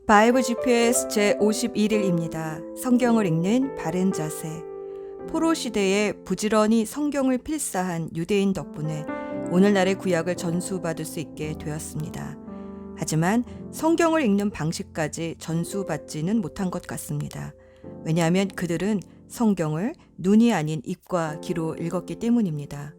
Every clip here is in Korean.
바이블 GPS 제51일입니다. 성경을 읽는 바른 자세. 포로 시대에 부지런히 성경을 필사한 유대인 덕분에 오늘날의 구약을 전수받을 수 있게 되었습니다. 하지만 성경을 읽는 방식까지 전수받지는 못한 것 같습니다. 왜냐하면 그들은 성경을 눈이 아닌 입과 귀로 읽었기 때문입니다.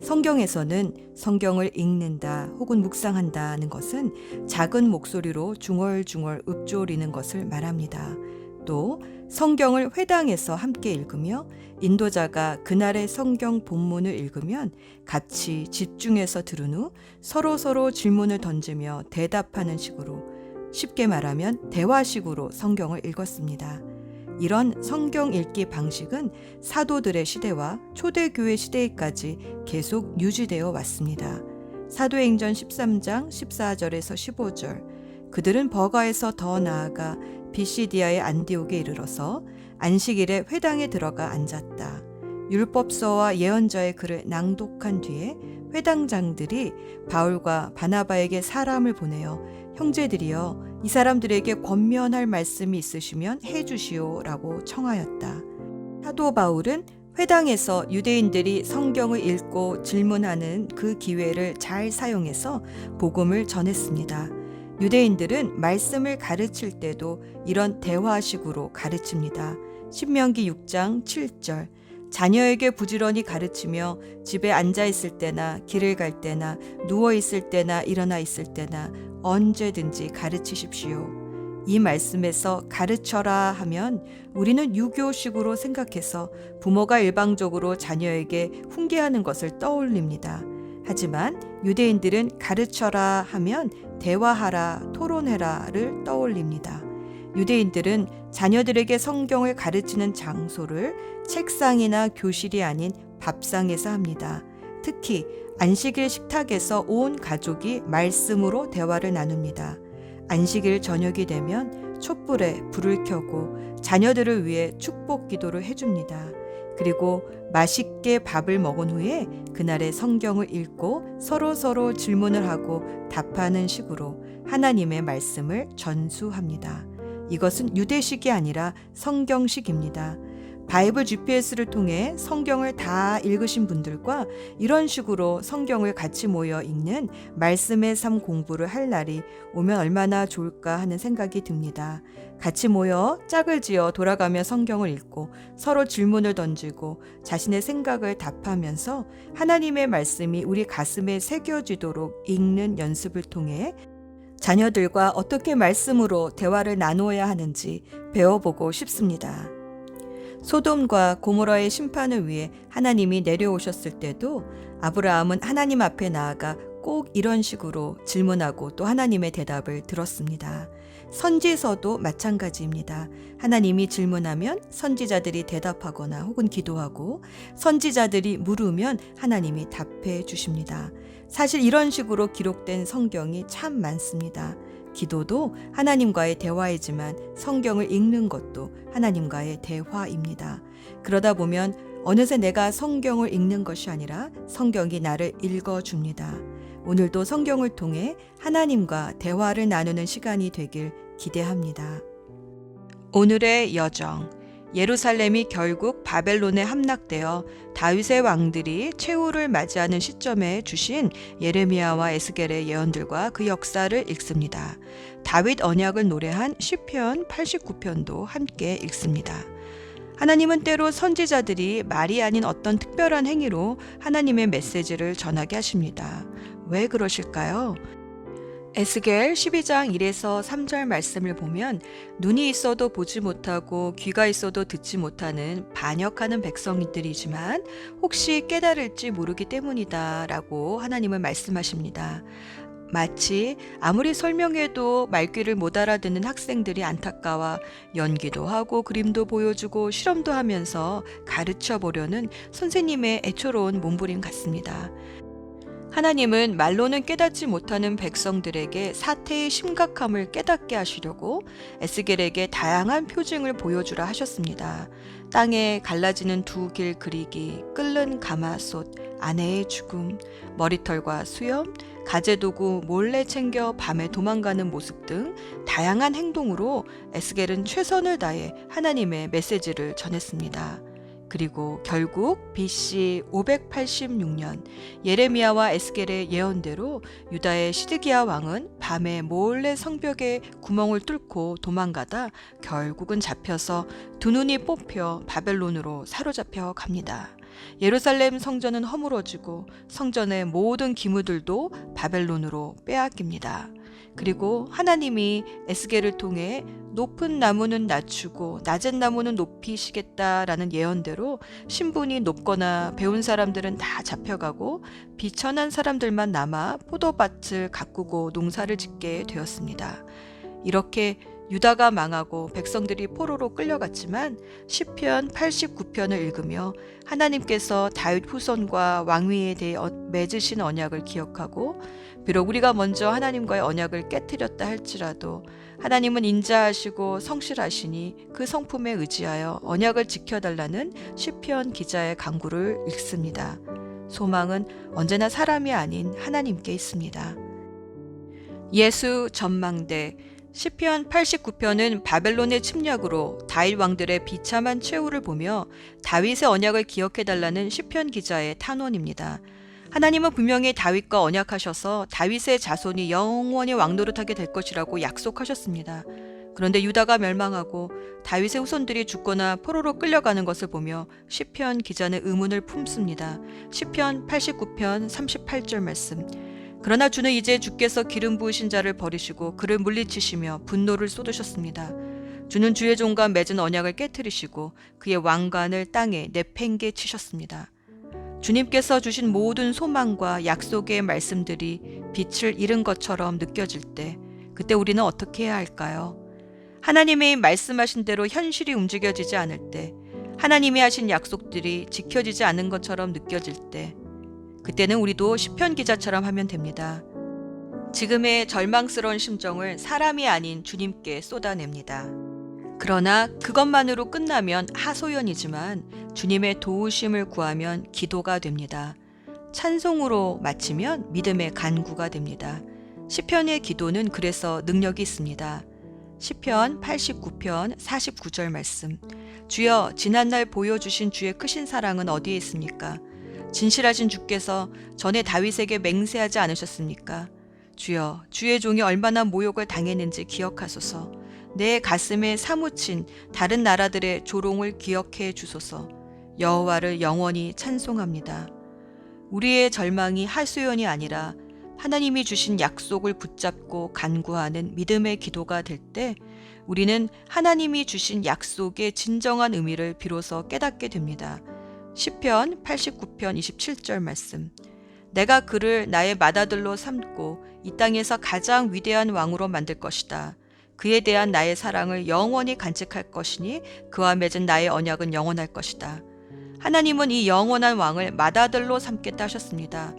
성경에서는 성경을 읽는다 혹은 묵상한다는 것은 작은 목소리로 중얼중얼 읊조리는 것을 말합니다. 또 성경을 회당에서 함께 읽으며 인도자가 그날의 성경 본문을 읽으면 같이 집중해서 들은 후 서로 질문을 던지며 대답하는 식으로, 쉽게 말하면 대화식으로 성경을 읽었습니다. 이런 성경 읽기 방식은 사도들의 시대와 초대교회 시대에까지 계속 유지되어 왔습니다. 사도행전 13장 14절에서 15절, 그들은 버가에서 더 나아가 비시디아의 안디옥에 이르러서 안식일에 회당에 들어가 앉았다. 율법서와 예언자의 글을 낭독한 뒤에 회당장들이 바울과 바나바에게 사람을 보내어 형제들이여 이 사람들에게 권면할 말씀이 있으시면 해주시오라고 청하였다. 사도 바울은 회당에서 유대인들이 성경을 읽고 질문하는 그 기회를 잘 사용해서 복음을 전했습니다. 유대인들은 말씀을 가르칠 때도 이런 대화식으로 가르칩니다. 신명기 6장 7절, 자녀에게 부지런히 가르치며 집에 앉아 있을 때나 길을 갈 때나 누워 있을 때나 일어나 있을 때나 언제든지 가르치십시오. 이 말씀에서 가르쳐라 하면 우리는 유교식으로 생각해서 부모가 일방적으로 자녀에게 훈계하는 것을 떠올립니다. 하지만 유대인들은 가르쳐라 하면 대화하라, 토론해라를 떠올립니다. 유대인들은 자녀들에게 성경을 가르치는 장소를 책상이나 교실이 아닌 밥상에서 합니다. 특히 안식일 식탁에서 온 가족이 말씀으로 대화를 나눕니다. 안식일 저녁이 되면 촛불에 불을 켜고 자녀들을 위해 축복 기도를 해줍니다. 그리고 맛있게 밥을 먹은 후에 그날의 성경을 읽고 서로 질문을 하고 답하는 식으로 하나님의 말씀을 전수합니다. 이것은 유대식이 아니라 성경식입니다. 바이블 GPS를 통해 성경을 다 읽으신 분들과 이런 식으로 성경을 같이 모여 읽는 말씀의 삶 공부를 할 날이 오면 얼마나 좋을까 하는 생각이 듭니다. 같이 모여 짝을 지어 돌아가며 성경을 읽고 서로 질문을 던지고 자신의 생각을 답하면서 하나님의 말씀이 우리 가슴에 새겨지도록 읽는 연습을 통해 자녀들과 어떻게 말씀으로 대화를 나누어야 하는지 배워보고 싶습니다. 소돔과 고모라의 심판을 위해 하나님이 내려오셨을 때도 아브라함은 하나님 앞에 나아가 꼭 이런 식으로 질문하고 또 하나님의 대답을 들었습니다. 선지서도 마찬가지입니다. 하나님이 질문하면 선지자들이 대답하거나 혹은 기도하고 선지자들이 물으면 하나님이 답해 주십니다. 사실 이런 식으로 기록된 성경이 참 많습니다. 기도도 하나님과의 대화이지만 성경을 읽는 것도 하나님과의 대화입니다. 그러다 보면 어느새 내가 성경을 읽는 것이 아니라 성경이 나를 읽어줍니다. 오늘도 성경을 통해 하나님과 대화를 나누는 시간이 되길 기대합니다. 오늘의 여정. 예루살렘이 결국 바벨론에 함락되어 다윗의 왕들이 최후를 맞이하는 시점에 주신 예레미야와 에스겔의 예언들과 그 역사를 읽습니다. 다윗 언약을 노래한 시편 89편도 함께 읽습니다. 하나님은 때로 선지자들이 말이 아닌 어떤 특별한 행위로 하나님의 메시지를 전하게 하십니다. 왜 그러실까요? 에스겔 12장 1에서 3절 말씀을 보면 눈이 있어도 보지 못하고 귀가 있어도 듣지 못하는 반역하는 백성들이지만 혹시 깨달을지 모르기 때문이다 라고 하나님은 말씀하십니다. 마치 아무리 설명해도 말귀를 못 알아듣는 학생들이 안타까워 연기도 하고 그림도 보여주고 실험도 하면서 가르쳐 보려는 선생님의 애처로운 몸부림 같습니다. 하나님은 말로는 깨닫지 못하는 백성들에게 사태의 심각함을 깨닫게 하시려고 에스겔에게 다양한 표징을 보여주라 하셨습니다. 땅에 갈라지는 두 길 그리기, 끓는 가마솥, 아내의 죽음, 머리털과 수염, 가재도구 몰래 챙겨 밤에 도망가는 모습 등 다양한 행동으로 에스겔은 최선을 다해 하나님의 메시지를 전했습니다. 그리고 결국 BC 586년 예레미야와 에스겔의 예언대로 유다의 시드기야 왕은 밤에 몰래 성벽에 구멍을 뚫고 도망가다 결국은 잡혀서 두 눈이 뽑혀 바벨론으로 사로잡혀 갑니다. 예루살렘 성전은 허물어지고 성전의 모든 기물들도 바벨론으로 빼앗깁니다. 그리고 하나님이 에스겔을 통해 높은 나무는 낮추고 낮은 나무는 높이시겠다라는 예언대로 신분이 높거나 배운 사람들은 다 잡혀가고 비천한 사람들만 남아 포도밭을 가꾸고 농사를 짓게 되었습니다. 이렇게 유다가 망하고 백성들이 포로로 끌려갔지만 시편 89편을 읽으며 하나님께서 다윗 후손과 왕위에 대해 맺으신 언약을 기억하고 비록 우리가 먼저 하나님과의 언약을 깨뜨렸다 할지라도 하나님은 인자하시고 성실하시니 그 성품에 의지하여 언약을 지켜달라는 시편 기자의 간구를 읽습니다. 소망은 언제나 사람이 아닌 하나님께 있습니다. 예수 전망대 시편 89편은 바벨론의 침략으로 다윗 왕들의 비참한 최후를 보며 다윗의 언약을 기억해달라는 시편 기자의 탄원입니다. 하나님은 분명히 다윗과 언약하셔서 다윗의 자손이 영원히 왕노릇하게 될 것이라고 약속하셨습니다. 그런데 유다가 멸망하고 다윗의 후손들이 죽거나 포로로 끌려가는 것을 보며 시편 기자는 의문을 품습니다. 시편 89편 38절 말씀. 그러나 주는 이제 주께서 기름 부으신 자를 버리시고 그를 물리치시며 분노를 쏟으셨습니다. 주는 주의 종과 맺은 언약을 깨뜨리시고 그의 왕관을 땅에 내팽개 치셨습니다. 주님께서 주신 모든 소망과 약속의 말씀들이 빛을 잃은 것처럼 느껴질 때 그때 우리는 어떻게 해야 할까요? 하나님의 말씀하신 대로 현실이 움직여지지 않을 때, 하나님이 하신 약속들이 지켜지지 않은 것처럼 느껴질 때 그때는 우리도 시편 기자처럼 하면 됩니다. 지금의 절망스러운 심정을 사람이 아닌 주님께 쏟아냅니다. 그러나 그것만으로 끝나면 하소연이지만 주님의 도우심을 구하면 기도가 됩니다. 찬송으로 마치면 믿음의 간구가 됩니다. 시편의 기도는 그래서 능력이 있습니다. 시편 89편 49절 말씀. 주여, 지난날 보여주신 주의 크신 사랑은 어디에 있습니까? 진실하신 주께서 전에 다윗에게 맹세하지 않으셨습니까? 주여, 주의 종이 얼마나 모욕을 당했는지 기억하소서. 내 가슴에 사무친 다른 나라들의 조롱을 기억해 주소서. 여호와를 영원히 찬송합니다. 우리의 절망이 하소연이 아니라 하나님이 주신 약속을 붙잡고 간구하는 믿음의 기도가 될 때 우리는 하나님이 주신 약속의 진정한 의미를 비로소 깨닫게 됩니다. 시편 89편 27절 말씀. 내가 그를 나의 맏아들로 삼고 이 땅에서 가장 위대한 왕으로 만들 것이다. 그에 대한 나의 사랑을 영원히 간직할 것이니 그와 맺은 나의 언약은 영원할 것이다. 하나님은 이 영원한 왕을 맏아들로 삼겠다 하셨습니다.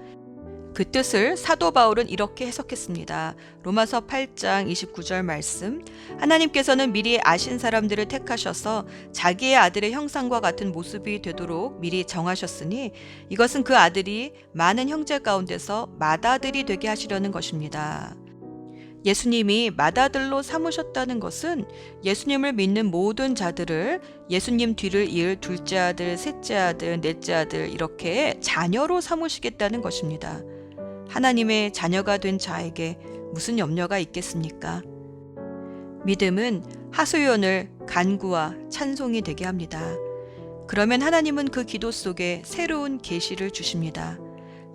그 뜻을 사도 바울은 이렇게 해석했습니다. 로마서 8장 29절 말씀. 하나님께서는 미리 아신 사람들을 택하셔서 자기의 아들의 형상과 같은 모습이 되도록 미리 정하셨으니 이것은 그 아들이 많은 형제 가운데서 맏아들이 되게 하시려는 것입니다. 예수님이 맏아들로 삼으셨다는 것은 예수님을 믿는 모든 자들을 예수님 뒤를 이을 둘째 아들, 셋째 아들, 넷째 아들 이렇게 자녀로 삼으시겠다는 것입니다. 하나님의 자녀가 된 자에게 무슨 염려가 있겠습니까? 믿음은 하소연을 간구와 찬송이 되게 합니다. 그러면 하나님은 그 기도 속에 새로운 계시를 주십니다.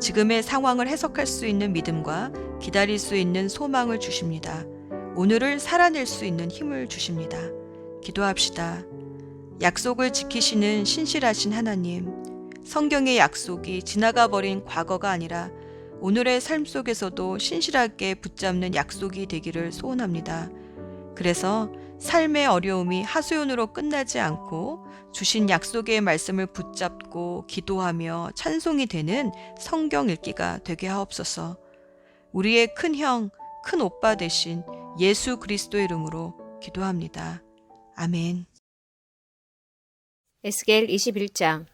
지금의 상황을 해석할 수 있는 믿음과 기다릴 수 있는 소망을 주십니다. 오늘을 살아낼 수 있는 힘을 주십니다. 기도합시다. 약속을 지키시는 신실하신 하나님, 성경의 약속이 지나가 버린 과거가 아니라 오늘의 삶 속에서도 신실하게 붙잡는 약속이 되기를 소원합니다. 그래서 삶의 어려움이 하소연으로 끝나지 않고 주신 약속의 말씀을 붙잡고 기도하며 찬송이 되는 성경 읽기가 되게 하옵소서. 우리의 큰 형, 큰 오빠 되신 예수 그리스도의 이름으로 기도합니다. 아멘. 에스겔 21장.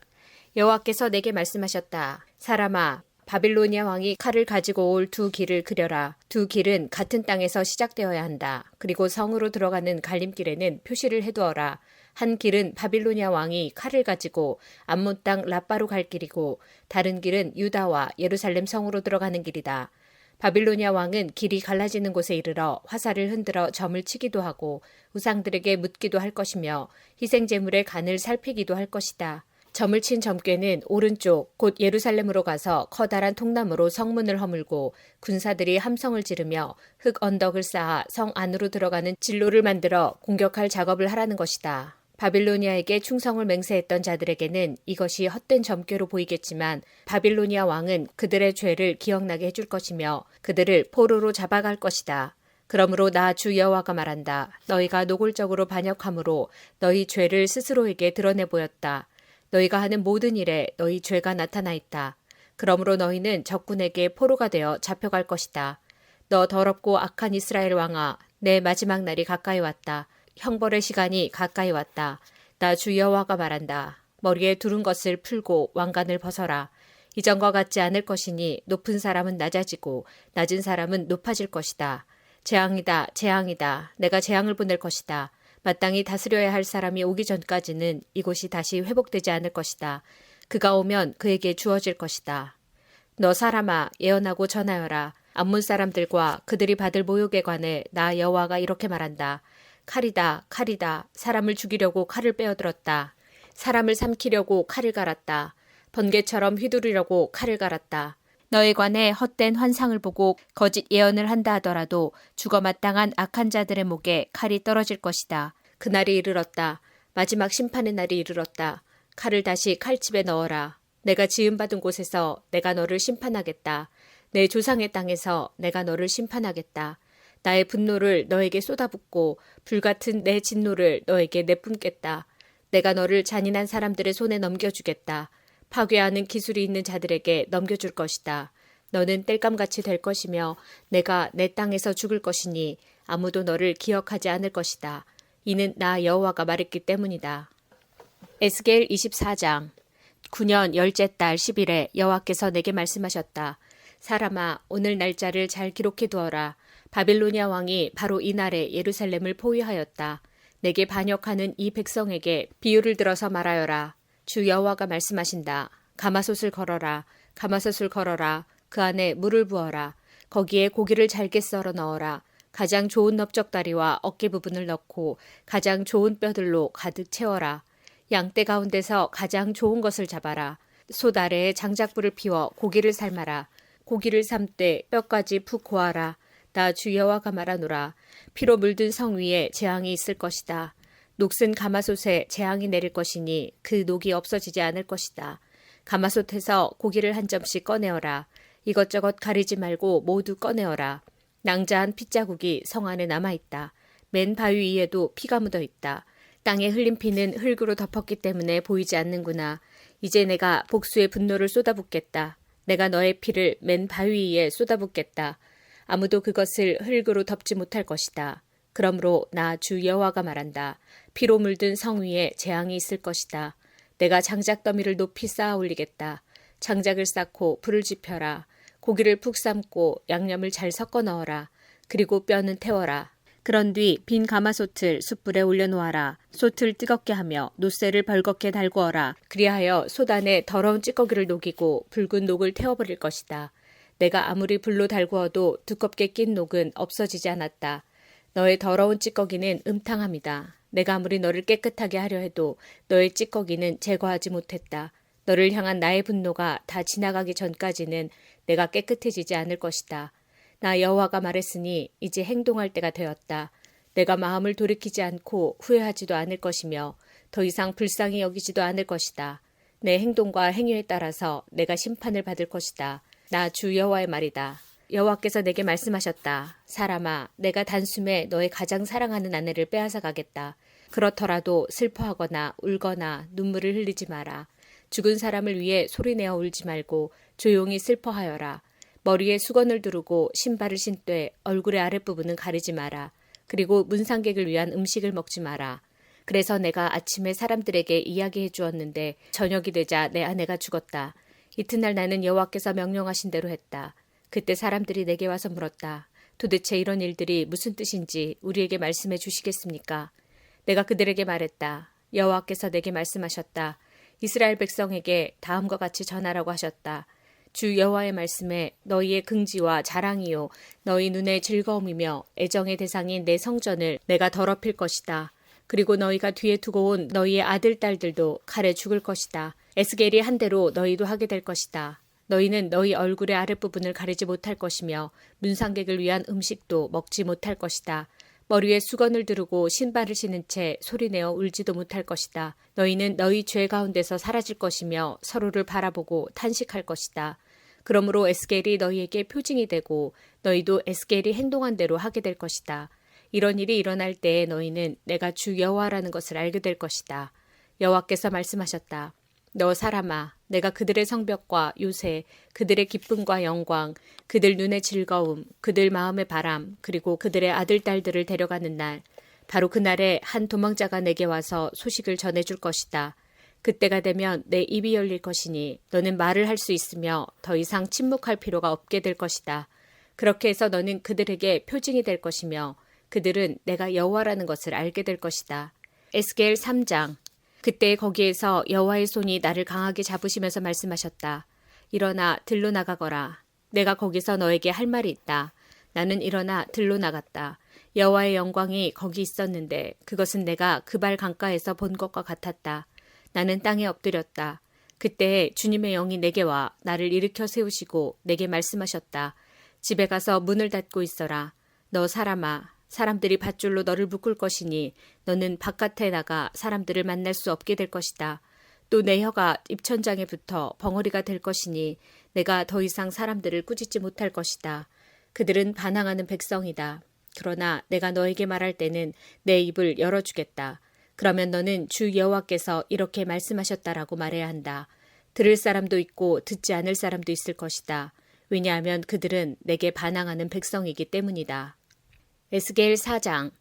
여호와께서 내게 말씀하셨다. 사람아, 바빌로니아 왕이 칼을 가지고 올 두 길을 그려라. 두 길은 같은 땅에서 시작되어야 한다. 그리고 성으로 들어가는 갈림길에는 표시를 해두어라. 한 길은 바빌로니아 왕이 칼을 가지고 암몬 땅 라빠로 갈 길이고, 다른 길은 유다와 예루살렘 성으로 들어가는 길이다. 바빌로니아 왕은 길이 갈라지는 곳에 이르러 화살을 흔들어 점을 치기도 하고 우상들에게 묻기도 할 것이며 희생제물의 간을 살피기도 할 것이다. 점을 친 점괘는 오른쪽 곧 예루살렘으로 가서 커다란 통나무로 성문을 허물고 군사들이 함성을 지르며 흙 언덕을 쌓아 성 안으로 들어가는 진로를 만들어 공격할 작업을 하라는 것이다. 바빌로니아에게 충성을 맹세했던 자들에게는 이것이 헛된 점괘로 보이겠지만 바빌로니아 왕은 그들의 죄를 기억나게 해줄 것이며 그들을 포로로 잡아갈 것이다. 그러므로 나 주 여호와가 말한다. 너희가 노골적으로 반역함으로 너희 죄를 스스로에게 드러내 보였다. 너희가 하는 모든 일에 너희 죄가 나타나 있다. 그러므로 너희는 적군에게 포로가 되어 잡혀갈 것이다. 너 더럽고 악한 이스라엘 왕아, 내 마지막 날이 가까이 왔다. 형벌의 시간이 가까이 왔다. 나 주 여호와가 말한다. 머리에 두른 것을 풀고 왕관을 벗어라. 이전과 같지 않을 것이니 높은 사람은 낮아지고 낮은 사람은 높아질 것이다. 재앙이다, 재앙이다. 내가 재앙을 보낼 것이다. 마땅히 다스려야 할 사람이 오기 전까지는 이곳이 다시 회복되지 않을 것이다. 그가 오면 그에게 주어질 것이다. 너 사람아, 예언하고 전하여라. 암몬 사람들과 그들이 받을 모욕에 관해 나 여호와가 이렇게 말한다. 칼이다, 칼이다. 사람을 죽이려고 칼을 빼어들었다. 사람을 삼키려고 칼을 갈았다. 번개처럼 휘두르려고 칼을 갈았다. 너에 관해 헛된 환상을 보고 거짓 예언을 한다 하더라도 죽어 마땅한 악한 자들의 목에 칼이 떨어질 것이다. 그날이 이르렀다. 마지막 심판의 날이 이르렀다. 칼을 다시 칼집에 넣어라. 내가 지음받은 곳에서 내가 너를 심판하겠다. 내 조상의 땅에서 내가 너를 심판하겠다. 나의 분노를 너에게 쏟아붓고 불같은 내 진노를 너에게 내뿜겠다. 내가 너를 잔인한 사람들의 손에 넘겨주겠다. 파괴하는 기술이 있는 자들에게 넘겨줄 것이다. 너는 땔감같이 될 것이며 내가 내 땅에서 죽을 것이니 아무도 너를 기억하지 않을 것이다. 이는 나 여호와가 말했기 때문이다. 에스겔 24장. 9년 열째 달 10일에 여호와께서 내게 말씀하셨다. 사람아, 오늘 날짜를 잘 기록해 두어라. 바빌로니아 왕이 바로 이날에 예루살렘을 포위하였다. 내게 반역하는 이 백성에게 비유를 들어서 말하여라. 주 여호와가 말씀하신다. 가마솥을 걸어라. 가마솥을 걸어라. 그 안에 물을 부어라. 거기에 고기를 잘게 썰어 넣어라. 가장 좋은 넓적다리와 어깨 부분을 넣고 가장 좋은 뼈들로 가득 채워라. 양떼 가운데서 가장 좋은 것을 잡아라. 솥 아래에 장작불을 피워 고기를 삶아라. 고기를 삶되 뼈까지 푹 고아라. 나 주 여호와가 말하노라. 피로 물든 성 위에 재앙이 있을 것이다. 녹슨 가마솥에 재앙이 내릴 것이니 그 녹이 없어지지 않을 것이다. 가마솥에서 고기를 한 점씩 꺼내어라. 이것저것 가리지 말고 모두 꺼내어라. 낭자한 핏자국이 성 안에 남아있다. 맨 바위 위에도 피가 묻어있다. 땅에 흘린 피는 흙으로 덮었기 때문에 보이지 않는구나. 이제 내가 복수의 분노를 쏟아붓겠다. 내가 너의 피를 맨 바위 위에 쏟아붓겠다. 아무도 그것을 흙으로 덮지 못할 것이다. 그러므로 나 주 여호와가 말한다. 피로 물든 성 위에 재앙이 있을 것이다. 내가 장작 더미를 높이 쌓아 올리겠다. 장작을 쌓고 불을 지펴라. 고기를 푹 삶고 양념을 잘 섞어 넣어라. 그리고 뼈는 태워라. 그런 뒤 빈 가마솥을 숯불에 올려놓아라. 솥을 뜨겁게 하며 노쇠를 벌겋게 달구어라. 그리하여 솥 안에 더러운 찌꺼기를 녹이고 붉은 녹을 태워버릴 것이다. 내가 아무리 불로 달구어도 두껍게 낀 녹은 없어지지 않았다. 너의 더러운 찌꺼기는 음탕함이다. 내가 아무리 너를 깨끗하게 하려 해도 너의 찌꺼기는 제거하지 못했다. 너를 향한 나의 분노가 다 지나가기 전까지는 내가 깨끗해지지 않을 것이다. 나 여호와가 말했으니 이제 행동할 때가 되었다. 내가 마음을 돌이키지 않고 후회하지도 않을 것이며 더 이상 불쌍히 여기지도 않을 것이다. 내 행동과 행위에 따라서 내가 심판을 받을 것이다. 나 주 여호와의 말이다. 여호와께서 내게 말씀하셨다. 사람아, 내가 단숨에 너의 가장 사랑하는 아내를 빼앗아 가겠다. 그렇더라도 슬퍼하거나 울거나 눈물을 흘리지 마라. 죽은 사람을 위해 소리내어 울지 말고 조용히 슬퍼하여라. 머리에 수건을 두르고 신발을 신되 얼굴의 아랫부분은 가리지 마라. 그리고 문상객을 위한 음식을 먹지 마라. 그래서 내가 아침에 사람들에게 이야기해 주었는데 저녁이 되자 내 아내가 죽었다. 이튿날 나는 여호와께서 명령하신 대로 했다. 그때 사람들이 내게 와서 물었다. 도대체 이런 일들이 무슨 뜻인지 우리에게 말씀해 주시겠습니까? 내가 그들에게 말했다. 여호와께서 내게 말씀하셨다. 이스라엘 백성에게 다음과 같이 전하라고 하셨다. 주 여호와의 말씀에 너희의 긍지와 자랑이요 너희 눈의 즐거움이며 애정의 대상인 내 성전을 내가 더럽힐 것이다. 그리고 너희가 뒤에 두고 온 너희의 아들 딸들도 칼에 죽을 것이다. 에스겔이 한 대로 너희도 하게 될 것이다. 너희는 너희 얼굴의 아랫부분을 가리지 못할 것이며 문상객을 위한 음식도 먹지 못할 것이다. 머리에 수건을 두르고 신발을 신은 채 소리내어 울지도 못할 것이다. 너희는 너희 죄 가운데서 사라질 것이며 서로를 바라보고 탄식할 것이다. 그러므로 에스겔이 너희에게 표징이 되고 너희도 에스겔이 행동한 대로 하게 될 것이다. 이런 일이 일어날 때에 너희는 내가 주 여호와라는 것을 알게 될 것이다. 여호와께서 말씀하셨다. 너 사람아, 내가 그들의 성벽과 요새, 그들의 기쁨과 영광, 그들 눈의 즐거움, 그들 마음의 바람, 그리고 그들의 아들, 딸들을 데려가는 날, 바로 그날에 한 도망자가 내게 와서 소식을 전해줄 것이다. 그때가 되면 내 입이 열릴 것이니 너는 말을 할 수 있으며 더 이상 침묵할 필요가 없게 될 것이다. 그렇게 해서 너는 그들에게 표징이 될 것이며 그들은 내가 여호와라는 것을 알게 될 것이다. 에스겔 3장. 그때 거기에서 여호와의 손이 나를 강하게 잡으시면서 말씀하셨다. 일어나 들로 나가거라. 내가 거기서 너에게 할 말이 있다. 나는 일어나 들로 나갔다. 여호와의 영광이 거기 있었는데 그것은 내가 그발 강가에서 본 것과 같았다. 나는 땅에 엎드렸다. 그때 주님의 영이 내게 와 나를 일으켜 세우시고 내게 말씀하셨다. 집에 가서 문을 닫고 있어라. 너 사람아, 사람들이 밧줄로 너를 묶을 것이니 너는 바깥에 나가 사람들을 만날 수 없게 될 것이다. 또 내 혀가 입천장에 붙어 벙어리가 될 것이니 내가 더 이상 사람들을 꾸짖지 못할 것이다. 그들은 반항하는 백성이다. 그러나 내가 너에게 말할 때는 내 입을 열어주겠다. 그러면 너는 주 여호와께서 이렇게 말씀하셨다라고 말해야 한다. 들을 사람도 있고 듣지 않을 사람도 있을 것이다. 왜냐하면 그들은 내게 반항하는 백성이기 때문이다. 에스겔 4장.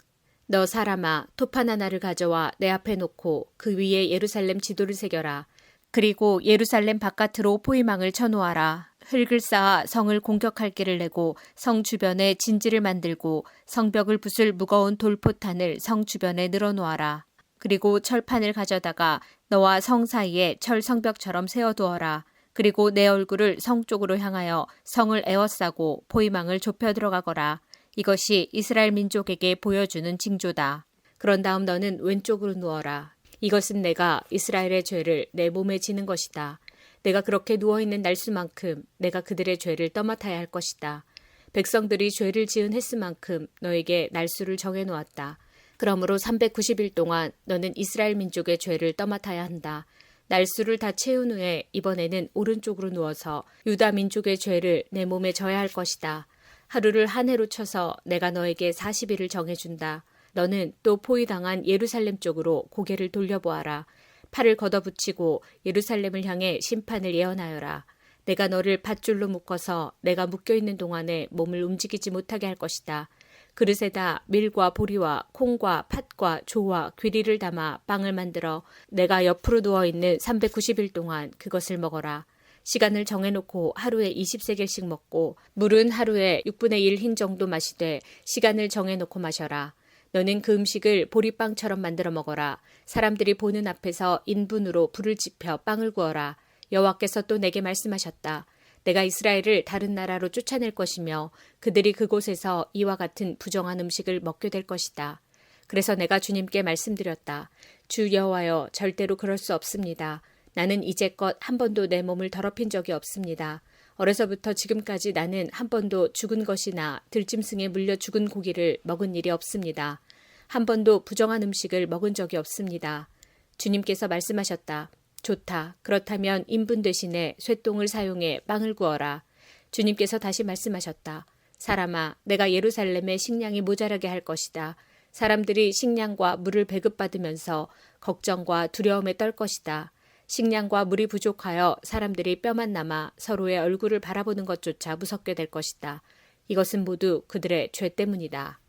너 사람아, 토판 하나를 가져와 내 앞에 놓고 그 위에 예루살렘 지도를 새겨라. 그리고 예루살렘 바깥으로 포위망을 쳐놓아라. 흙을 쌓아 성을 공격할 길을 내고 성 주변에 진지를 만들고 성벽을 부술 무거운 돌포탄을 성 주변에 늘어놓아라. 그리고 철판을 가져다가 너와 성 사이에 철 성벽처럼 세워두어라. 그리고 내 얼굴을 성 쪽으로 향하여 성을 에워싸고 포위망을 좁혀 들어가거라. 이것이 이스라엘 민족에게 보여주는 징조다. 그런 다음 너는 왼쪽으로 누워라. 이것은 내가 이스라엘의 죄를 내 몸에 지는 것이다. 내가 그렇게 누워있는 날수만큼 내가 그들의 죄를 떠맡아야 할 것이다. 백성들이 죄를 지은 횟수만큼 너에게 날수를 정해놓았다. 그러므로 390일 동안 너는 이스라엘 민족의 죄를 떠맡아야 한다. 날수를 다 채운 후에 이번에는 오른쪽으로 누워서 유다 민족의 죄를 내 몸에 져야 할 것이다. 하루를 한 해로 쳐서 내가 너에게 40일을 정해준다. 너는 또 포위당한 예루살렘 쪽으로 고개를 돌려보아라. 팔을 걷어붙이고 예루살렘을 향해 심판을 예언하여라. 내가 너를 밧줄로 묶어서 내가 묶여있는 동안에 몸을 움직이지 못하게 할 것이다. 그릇에다 밀과 보리와 콩과 팥과 조와 귀리를 담아 빵을 만들어 내가 옆으로 누워있는 390일 동안 그것을 먹어라. 시간을 정해놓고 하루에 20세겔씩 먹고 물은 하루에 6분의 1 흰 정도 마시되 시간을 정해놓고 마셔라. 너는 그 음식을 보리빵처럼 만들어 먹어라. 사람들이 보는 앞에서 인분으로 불을 지펴 빵을 구워라. 여호와께서 또 내게 말씀하셨다. 내가 이스라엘을 다른 나라로 쫓아낼 것이며 그들이 그곳에서 이와 같은 부정한 음식을 먹게 될 것이다. 그래서 내가 주님께 말씀드렸다. 주 여호와여, 절대로 그럴 수 없습니다. 나는 이제껏 한 번도 내 몸을 더럽힌 적이 없습니다. 어려서부터 지금까지 나는 한 번도 죽은 것이나 들짐승에 물려 죽은 고기를 먹은 일이 없습니다. 한 번도 부정한 음식을 먹은 적이 없습니다. 주님께서 말씀하셨다. 좋다. 그렇다면 인분 대신에 쇠똥을 사용해 빵을 구워라. 주님께서 다시 말씀하셨다. 사람아, 내가 예루살렘에 식량이 모자라게 할 것이다. 사람들이 식량과 물을 배급받으면서 걱정과 두려움에 떨 것이다. 식량과 물이 부족하여 사람들이 뼈만 남아 서로의 얼굴을 바라보는 것조차 무섭게 될 것이다. 이것은 모두 그들의 죄 때문이다.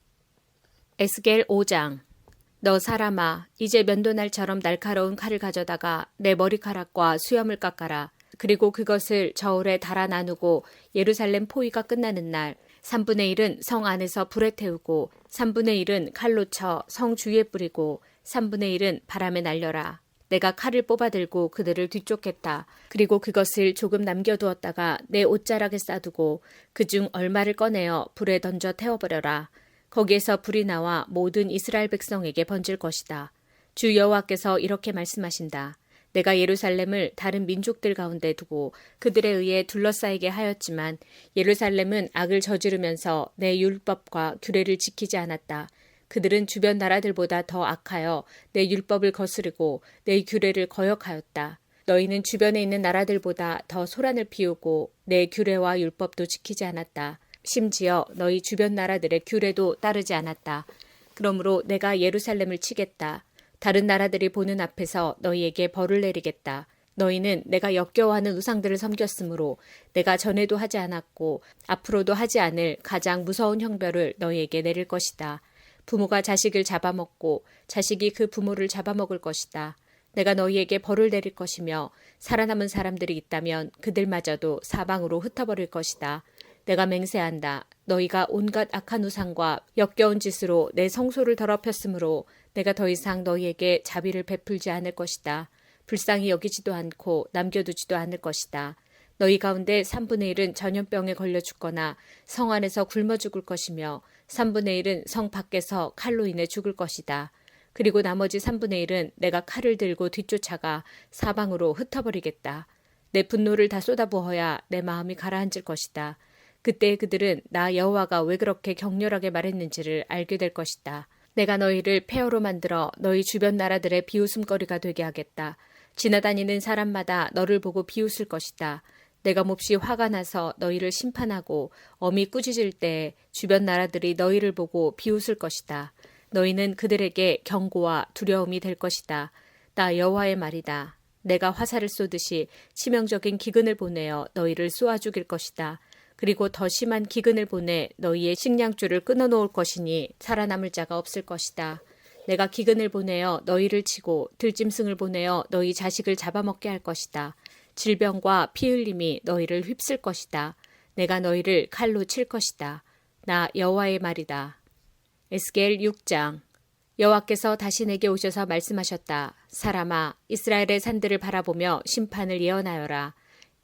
에스겔 5장. 너 사람아, 이제 면도날처럼 날카로운 칼을 가져다가 내 머리카락과 수염을 깎아라. 그리고 그것을 저울에 달아 나누고 예루살렘 포위가 끝나는 날 3분의 1은 성 안에서 불에 태우고 3분의 1은 칼로 쳐 성 주위에 뿌리고 3분의 1은 바람에 날려라. 내가 칼을 뽑아들고 그들을 뒤쫓겠다. 그리고 그것을 조금 남겨두었다가 내 옷자락에 싸두고 그중 얼마를 꺼내어 불에 던져 태워버려라. 거기에서 불이 나와 모든 이스라엘 백성에게 번질 것이다. 주 여호와께서 이렇게 말씀하신다. 내가 예루살렘을 다른 민족들 가운데 두고 그들에 의해 둘러싸이게 하였지만 예루살렘은 악을 저지르면서 내 율법과 규례를 지키지 않았다. 그들은 주변 나라들보다 더 악하여 내 율법을 거스르고 내 규례를 거역하였다. 너희는 주변에 있는 나라들보다 더 소란을 피우고 내 규례와 율법도 지키지 않았다. 심지어 너희 주변 나라들의 규례도 따르지 않았다. 그러므로 내가 예루살렘을 치겠다. 다른 나라들이 보는 앞에서 너희에게 벌을 내리겠다. 너희는 내가 역겨워하는 우상들을 섬겼으므로 내가 전에도 하지 않았고 앞으로도 하지 않을 가장 무서운 형벌을 너희에게 내릴 것이다. 부모가 자식을 잡아먹고 자식이 그 부모를 잡아먹을 것이다. 내가 너희에게 벌을 내릴 것이며 살아남은 사람들이 있다면 그들마저도 사방으로 흩어버릴 것이다. 내가 맹세한다. 너희가 온갖 악한 우상과 역겨운 짓으로 내 성소를 더럽혔으므로 내가 더 이상 너희에게 자비를 베풀지 않을 것이다. 불쌍히 여기지도 않고 남겨두지도 않을 것이다. 너희 가운데 3분의 1은 전염병에 걸려 죽거나 성 안에서 굶어 죽을 것이며 3분의 1은 성 밖에서 칼로 인해 죽을 것이다. 그리고 나머지 3분의 1은 내가 칼을 들고 뒤쫓아가 사방으로 흩어버리겠다. 내 분노를 다 쏟아부어야 내 마음이 가라앉을 것이다. 그때 그들은 나 여호와가 왜 그렇게 격렬하게 말했는지를 알게 될 것이다. 내가 너희를 폐허로 만들어 너희 주변 나라들의 비웃음거리가 되게 하겠다. 지나다니는 사람마다 너를 보고 비웃을 것이다. 내가 몹시 화가 나서 너희를 심판하고 엄히 꾸짖을 때 주변 나라들이 너희를 보고 비웃을 것이다. 너희는 그들에게 경고와 두려움이 될 것이다. 나 여호와의 말이다. 내가 화살을 쏘듯이 치명적인 기근을 보내어 너희를 쏘아 죽일 것이다. 그리고 더 심한 기근을 보내 너희의 식량줄을 끊어놓을 것이니 살아남을 자가 없을 것이다. 내가 기근을 보내어 너희를 치고 들짐승을 보내어 너희 자식을 잡아먹게 할 것이다. 질병과 피 흘림이 너희를 휩쓸 것이다. 내가 너희를 칼로 칠 것이다. 나 여호와의 말이다. 에스겔 6장. 여호와께서 다시 내게 오셔서 말씀하셨다. 사람아, 이스라엘의 산들을 바라보며 심판을 예언하여라.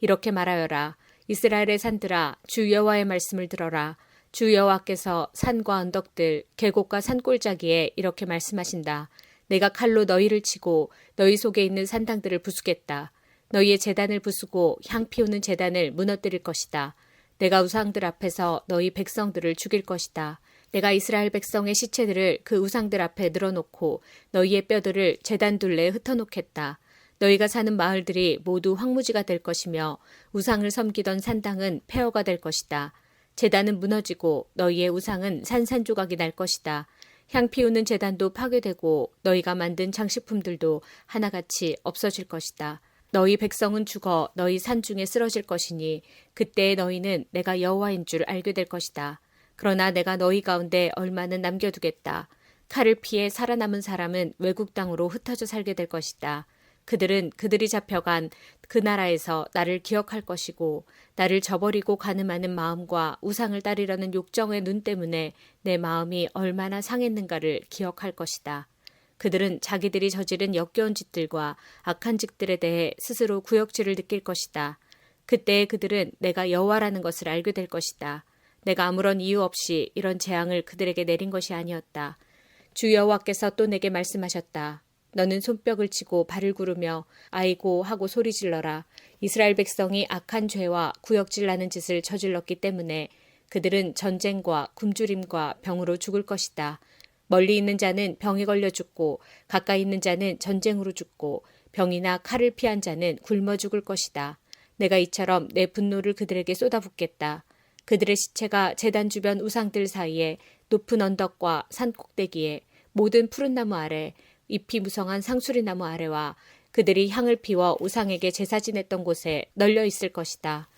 이렇게 말하여라. 이스라엘의 산들아, 주 여호와의 말씀을 들어라. 주 여호와께서 산과 언덕들, 계곡과 산골짜기에 이렇게 말씀하신다. 내가 칼로 너희를 치고 너희 속에 있는 산당들을 부수겠다. 너희의 제단을 부수고 향 피우는 제단을 무너뜨릴 것이다. 내가 우상들 앞에서 너희 백성들을 죽일 것이다. 내가 이스라엘 백성의 시체들을 그 우상들 앞에 늘어놓고 너희의 뼈들을 제단 둘레에 흩어놓겠다. 너희가 사는 마을들이 모두 황무지가 될 것이며 우상을 섬기던 산당은 폐허가 될 것이다. 제단은 무너지고 너희의 우상은 산산조각이 날 것이다. 향 피우는 제단도 파괴되고 너희가 만든 장식품들도 하나같이 없어질 것이다. 너희 백성은 죽어 너희 산중에 쓰러질 것이니 그때 너희는 내가 여호와인 줄 알게 될 것이다. 그러나 내가 너희 가운데 얼마는 남겨두겠다. 칼을 피해 살아남은 사람은 외국 땅으로 흩어져 살게 될 것이다. 그들은 그들이 잡혀간 그 나라에서 나를 기억할 것이고 나를 저버리고 가늠하는 마음과 우상을 따르려는 욕정의 눈 때문에 내 마음이 얼마나 상했는가를 기억할 것이다. 그들은 자기들이 저지른 역겨운 짓들과 악한 짓들에 대해 스스로 구역질을 느낄 것이다. 그때 그들은 내가 여호와라는 것을 알게 될 것이다. 내가 아무런 이유 없이 이런 재앙을 그들에게 내린 것이 아니었다. 주 여호와께서 또 내게 말씀하셨다. 너는 손뼉을 치고 발을 구르며 아이고 하고 소리질러라. 이스라엘 백성이 악한 죄와 구역질 나는 짓을 저질렀기 때문에 그들은 전쟁과 굶주림과 병으로 죽을 것이다. 멀리 있는 자는 병에 걸려 죽고 가까이 있는 자는 전쟁으로 죽고 병이나 칼을 피한 자는 굶어 죽을 것이다. 내가 이처럼 내 분노를 그들에게 쏟아붓겠다. 그들의 시체가 제단 주변 우상들 사이에 높은 언덕과 산 꼭대기에 모든 푸른 나무 아래 잎이 무성한 상수리 나무 아래와 그들이 향을 피워 우상에게 제사 지냈던 곳에 널려 있을 것이다.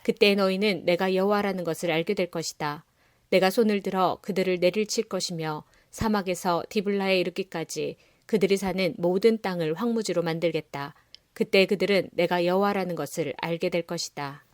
그때 너희는 내가 여호와라는 것을 알게 될 것이다. 내가 손을 들어 그들을 내릴칠 것이며 사막에서 디블라에 이르기까지 그들이 사는 모든 땅을 황무지로 만들겠다. 그때 그들은 내가 여호와라는 것을 알게 될 것이다.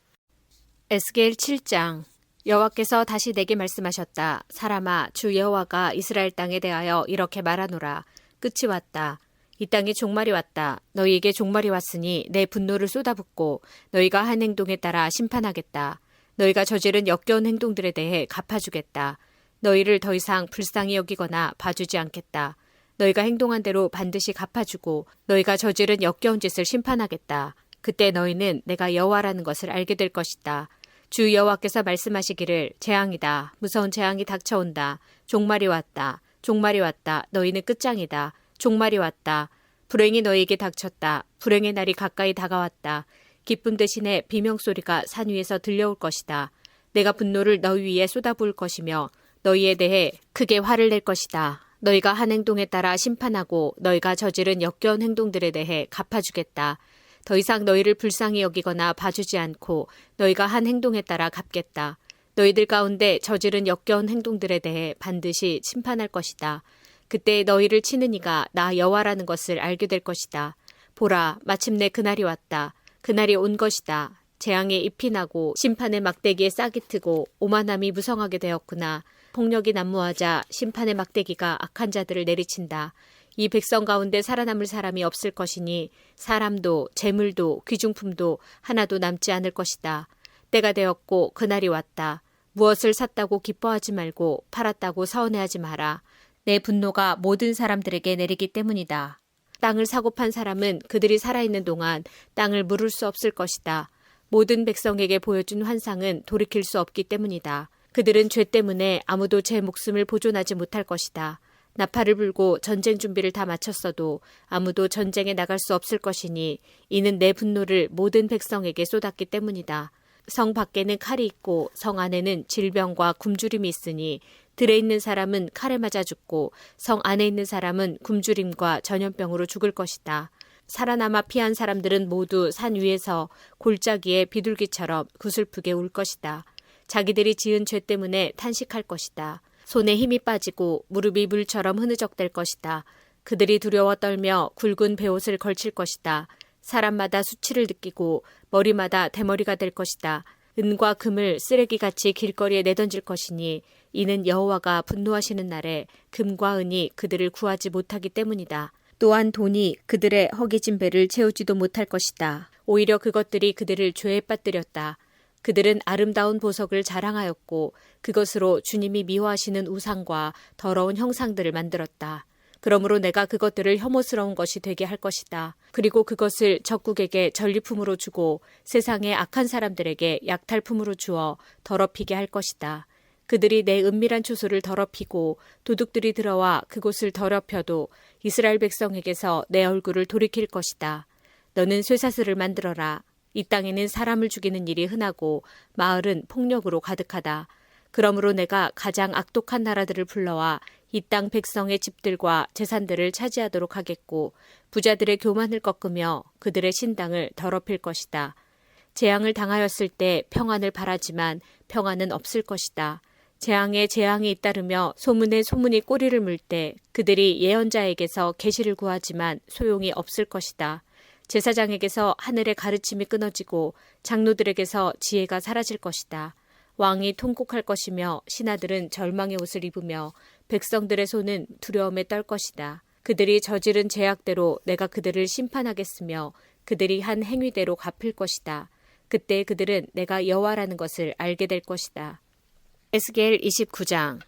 에스겔 7장. 여호와께서 다시 내게 말씀하셨다. 사람아, 주 여호와가 이스라엘 땅에 대하여 이렇게 말하노라. 끝이 왔다. 이 땅에 종말이 왔다. 너희에게 종말이 왔으니 내 분노를 쏟아붓고 너희가 한 행동에 따라 심판하겠다. 너희가 저지른 역겨운 행동들에 대해 갚아주겠다. 너희를 더 이상 불쌍히 여기거나 봐주지 않겠다. 너희가 행동한 대로 반드시 갚아주고 너희가 저지른 역겨운 짓을 심판하겠다. 그때 너희는 내가 여호와라는 것을 알게 될 것이다. 주 여호와께서 말씀하시기를 재앙이다. 무서운 재앙이 닥쳐온다. 종말이 왔다. 종말이 왔다. 너희는 끝장이다. 종말이 왔다. 불행이 너희에게 닥쳤다. 불행의 날이 가까이 다가왔다. 기쁨 대신에 비명소리가 산 위에서 들려올 것이다. 내가 분노를 너희 위에 쏟아부을 것이며 너희에 대해 크게 화를 낼 것이다. 너희가 한 행동에 따라 심판하고 너희가 저지른 역겨운 행동들에 대해 갚아주겠다. 더 이상 너희를 불쌍히 여기거나 봐주지 않고 너희가 한 행동에 따라 갚겠다. 너희들 가운데 저지른 역겨운 행동들에 대해 반드시 심판할 것이다. 그때 너희를 치는 이가 나 여호와라는 것을 알게 될 것이다. 보라, 마침내 그날이 왔다. 그날이 온 것이다. 재앙에 잎이 나고 심판의 막대기에 싹이 트고 오만함이 무성하게 되었구나. 폭력이 난무하자 심판의 막대기가 악한 자들을 내리친다. 이 백성 가운데 살아남을 사람이 없을 것이니 사람도 재물도 귀중품도 하나도 남지 않을 것이다. 때가 되었고 그날이 왔다. 무엇을 샀다고 기뻐하지 말고 팔았다고 서운해하지 마라. 내 분노가 모든 사람들에게 내리기 때문이다. 땅을 사고 판 사람은 그들이 살아있는 동안 땅을 물을 수 없을 것이다. 모든 백성에게 보여준 환상은 돌이킬 수 없기 때문이다. 그들은 죄 때문에 아무도 제 목숨을 보존하지 못할 것이다. 나팔을 불고 전쟁 준비를 다 마쳤어도 아무도 전쟁에 나갈 수 없을 것이니 이는 내 분노를 모든 백성에게 쏟았기 때문이다. 성 밖에는 칼이 있고 성 안에는 질병과 굶주림이 있으니 들에 있는 사람은 칼에 맞아 죽고 성 안에 있는 사람은 굶주림과 전염병으로 죽을 것이다. 살아남아 피한 사람들은 모두 산 위에서 골짜기에 비둘기처럼 구슬프게 울 것이다. 자기들이 지은 죄 때문에 탄식할 것이다. 손에 힘이 빠지고 무릎이 물처럼 흐느적될 것이다. 그들이 두려워 떨며 굵은 베옷을 걸칠 것이다. 사람마다 수치를 느끼고 머리마다 대머리가 될 것이다. 은과 금을 쓰레기같이 길거리에 내던질 것이니 이는 여호와가 분노하시는 날에 금과 은이 그들을 구하지 못하기 때문이다. 또한 돈이 그들의 허기진 배를 채우지도 못할 것이다. 오히려 그것들이 그들을 죄에 빠뜨렸다. 그들은 아름다운 보석을 자랑하였고 그것으로 주님이 미워하시는 우상과 더러운 형상들을 만들었다. 그러므로 내가 그것들을 혐오스러운 것이 되게 할 것이다. 그리고 그것을 적국에게 전리품으로 주고 세상의 악한 사람들에게 약탈품으로 주어 더럽히게 할 것이다. 그들이 내 은밀한 초소를 더럽히고 도둑들이 들어와 그곳을 더럽혀도 이스라엘 백성에게서 내 얼굴을 돌이킬 것이다. 너는 쇠사슬을 만들어라. 이 땅에는 사람을 죽이는 일이 흔하고 마을은 폭력으로 가득하다. 그러므로 내가 가장 악독한 나라들을 불러와 이 땅 백성의 집들과 재산들을 차지하도록 하겠고 부자들의 교만을 꺾으며 그들의 신당을 더럽힐 것이다. 재앙을 당하였을 때 평안을 바라지만 평안은 없을 것이다. 재앙에 재앙이 잇따르며 소문에 소문이 꼬리를 물 때 그들이 예언자에게서 계시를 구하지만 소용이 없을 것이다. 제사장에게서 하늘의 가르침이 끊어지고 장로들에게서 지혜가 사라질 것이다. 왕이 통곡할 것이며 신하들은 절망의 옷을 입으며 백성들의 손은 두려움에 떨 것이다. 그들이 저지른 죄악대로 내가 그들을 심판하겠으며 그들이 한 행위대로 갚을 것이다. 그때 그들은 내가 여호와라는 것을 알게 될 것이다. 에스겔 29장.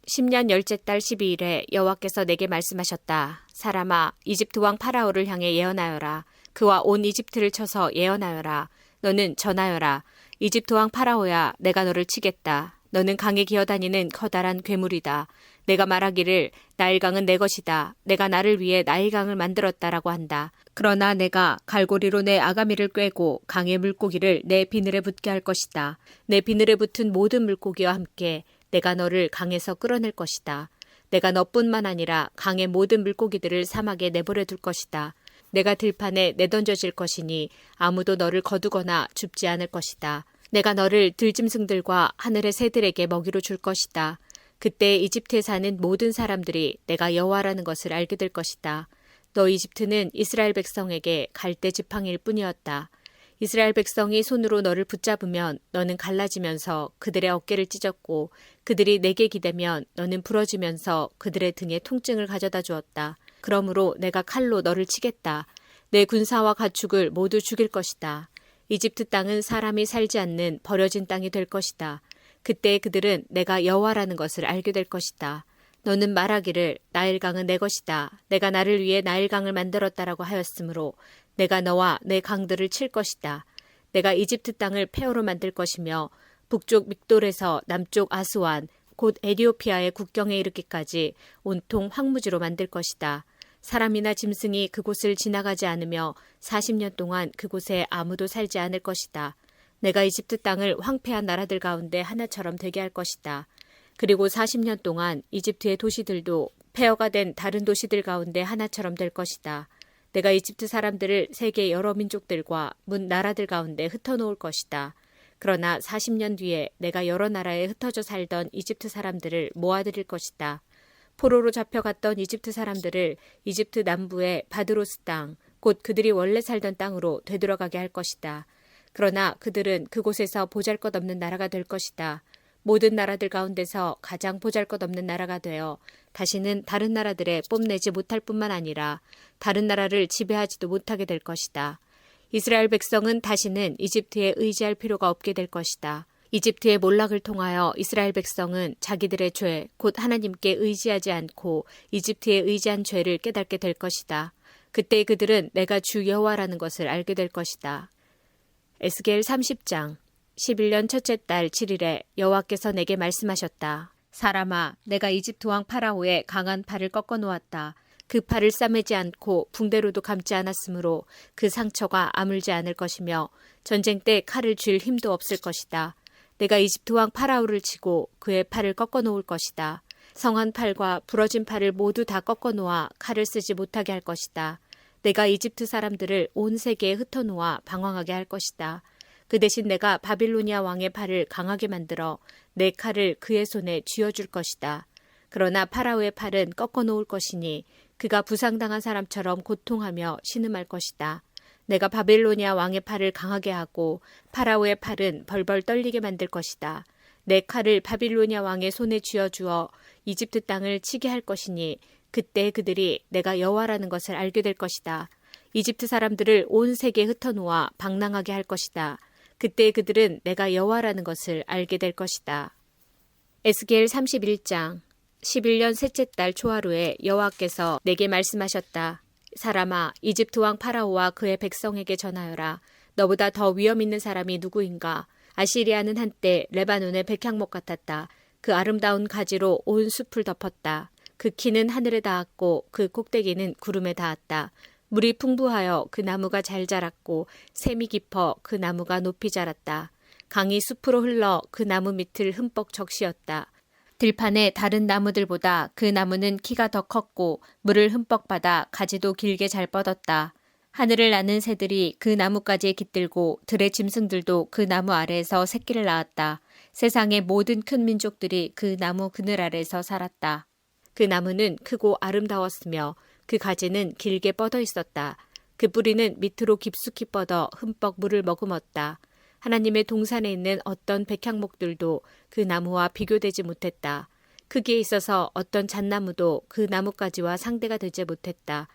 10년 열째 달 12일에 여호와께서 내게 말씀하셨다. 사람아, 이집트 왕 파라오를 향해 예언하여라. 그와 온 이집트를 쳐서 예언하여라. 너는 전하여라. 이집트 왕 파라오야, 내가 너를 치겠다. 너는 강에 기어다니는 커다란 괴물이다. 내가 말하기를 나일강은 내 것이다. 내가 나를 위해 나일강을 만들었다라고 한다. 그러나 내가 갈고리로 내 아가미를 꿰고 강의 물고기를 내 비늘에 붙게 할 것이다. 내 비늘에 붙은 모든 물고기와 함께 내가 너를 강에서 끌어낼 것이다. 내가 너뿐만 아니라 강의 모든 물고기들을 사막에 내버려 둘 것이다. 내가 들판에 내던져질 것이니 아무도 너를 거두거나 줍지 않을 것이다. 내가 너를 들짐승들과 하늘의 새들에게 먹이로 줄 것이다. 그때 이집트에 사는 모든 사람들이 내가 여호와라는 것을 알게 될 것이다. 너 이집트는 이스라엘 백성에게 갈대 지팡이일 뿐이었다. 이스라엘 백성이 손으로 너를 붙잡으면 너는 갈라지면서 그들의 어깨를 찢었고 그들이 내게 기대면 너는 부러지면서 그들의 등에 통증을 가져다 주었다. 그러므로 내가 칼로 너를 치겠다. 내 군사와 가축을 모두 죽일 것이다. 이집트 땅은 사람이 살지 않는 버려진 땅이 될 것이다. 그때 그들은 내가 여호와라는 것을 알게 될 것이다. 너는 말하기를 나일강은 내 것이다. 내가 나를 위해 나일강을 만들었다라고 하였으므로 내가 너와 내 강들을 칠 것이다. 내가 이집트 땅을 폐허로 만들 것이며 북쪽 믹돌에서 남쪽 아스완 곧 에디오피아의 국경에 이르기까지 온통 황무지로 만들 것이다. 사람이나 짐승이 그곳을 지나가지 않으며 40년 동안 그곳에 아무도 살지 않을 것이다. 내가 이집트 땅을 황폐한 나라들 가운데 하나처럼 되게 할 것이다. 그리고 40년 동안 이집트의 도시들도 폐허가 된 다른 도시들 가운데 하나처럼 될 것이다. 내가 이집트 사람들을 세계 여러 민족들과 문 나라들 가운데 흩어놓을 것이다. 그러나 40년 뒤에 내가 여러 나라에 흩어져 살던 이집트 사람들을 모아들일 것이다. 포로로 잡혀갔던 이집트 사람들을 이집트 남부의 바드로스 땅, 곧 그들이 원래 살던 땅으로 되돌아가게 할 것이다. 그러나 그들은 그곳에서 보잘것없는 나라가 될 것이다. 모든 나라들 가운데서 가장 보잘것없는 나라가 되어 다시는 다른 나라들에 뽐내지 못할 뿐만 아니라 다른 나라를 지배하지도 못하게 될 것이다. 이스라엘 백성은 다시는 이집트에 의지할 필요가 없게 될 것이다. 이집트의 몰락을 통하여 이스라엘 백성은 자기들의 죄, 곧 하나님께 의지하지 않고 이집트에 의지한 죄를 깨닫게 될 것이다. 그때 그들은 내가 주 여호와라는 것을 알게 될 것이다. 에스겔 30장 11년 첫째 달 7일에 여호와께서 내게 말씀하셨다. 사람아, 내가 이집트 왕 파라오의 강한 팔을 꺾어 놓았다. 그 팔을 싸매지 않고 붕대로도 감지 않았으므로 그 상처가 아물지 않을 것이며 전쟁 때 칼을 쥘 힘도 없을 것이다. 내가 이집트 왕 파라오를 치고 그의 팔을 꺾어 놓을 것이다. 성한 팔과 부러진 팔을 모두 다 꺾어 놓아 칼을 쓰지 못하게 할 것이다. 내가 이집트 사람들을 온 세계에 흩어놓아 방황하게 할 것이다. 그 대신 내가 바빌로니아 왕의 팔을 강하게 만들어 내 칼을 그의 손에 쥐어줄 것이다. 그러나 파라오의 팔은 꺾어 놓을 것이니 그가 부상당한 사람처럼 고통하며 신음할 것이다. 내가 바빌로니아 왕의 팔을 강하게 하고 파라오의 팔은 벌벌 떨리게 만들 것이다. 내 칼을 바빌로니아 왕의 손에 쥐어주어 이집트 땅을 치게 할 것이니 그때 그들이 내가 여호와라는 것을 알게 될 것이다. 이집트 사람들을 온 세계에 흩어놓아 방랑하게 할 것이다. 그때 그들은 내가 여호와라는 것을 알게 될 것이다. 에스겔 31장 11년 셋째 달 초하루에 여호와께서 내게 말씀하셨다. 사람아, 이집트 왕 파라오와 그의 백성에게 전하여라. 너보다 더 위험 있는 사람이 누구인가? 아시리아는 한때 레바논의 백향목 같았다. 그 아름다운 가지로 온 숲을 덮었다. 그 키는 하늘에 닿았고 그 꼭대기는 구름에 닿았다. 물이 풍부하여 그 나무가 잘 자랐고 샘이 깊어 그 나무가 높이 자랐다. 강이 숲으로 흘러 그 나무 밑을 흠뻑 적시었다. 들판의 다른 나무들보다 그 나무는 키가 더 컸고 물을 흠뻑 받아 가지도 길게 잘 뻗었다. 하늘을 나는 새들이 그 나무까지에 깃들고 들의 짐승들도 그 나무 아래에서 새끼를 낳았다. 세상의 모든 큰 민족들이 그 나무 그늘 아래에서 살았다. 그 나무는 크고 아름다웠으며 그 가지는 길게 뻗어 있었다. 그 뿌리는 밑으로 깊숙이 뻗어 흠뻑 물을 머금었다. 하나님의 동산에 있는 어떤 백향목들도 그 나무와 비교되지 못했다. 크기에 있어서 어떤 잣나무도 그 나무가지와 상대가 되지 못했다.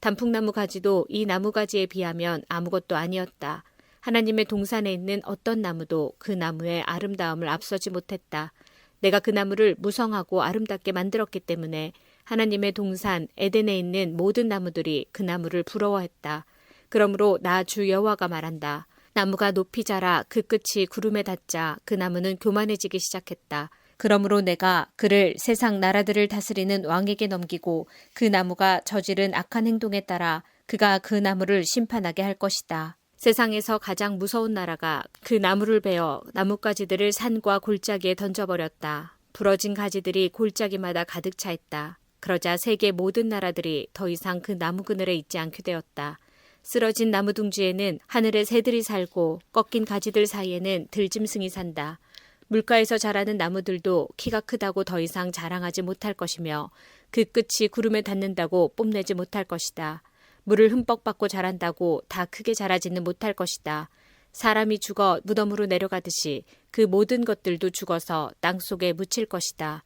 단풍나무 가지도 이 나무가지에 비하면 아무것도 아니었다. 하나님의 동산에 있는 어떤 나무도 그 나무의 아름다움을 앞서지 못했다. 내가 그 나무를 무성하고 아름답게 만들었기 때문에 하나님의 동산 에덴에 있는 모든 나무들이 그 나무를 부러워했다. 그러므로 나 주 여호와가 말한다. 나무가 높이 자라 그 끝이 구름에 닿자 그 나무는 교만해지기 시작했다. 그러므로 내가 그를 세상 나라들을 다스리는 왕에게 넘기고 그 나무가 저지른 악한 행동에 따라 그가 그 나무를 심판하게 할 것이다. 세상에서 가장 무서운 나라가 그 나무를 베어 나뭇가지들을 산과 골짜기에 던져버렸다. 부러진 가지들이 골짜기마다 가득 차 있다. 그러자 세계 모든 나라들이 더 이상 그 나무 그늘에 있지 않게 되었다. 쓰러진 나무 둥지에는 하늘의 새들이 살고 꺾인 가지들 사이에는 들짐승이 산다. 물가에서 자라는 나무들도 키가 크다고 더 이상 자랑하지 못할 것이며 그 끝이 구름에 닿는다고 뽐내지 못할 것이다. 물을 흠뻑 받고 자란다고 다 크게 자라지는 못할 것이다. 사람이 죽어 무덤으로 내려가듯이 그 모든 것들도 죽어서 땅속에 묻힐 것이다.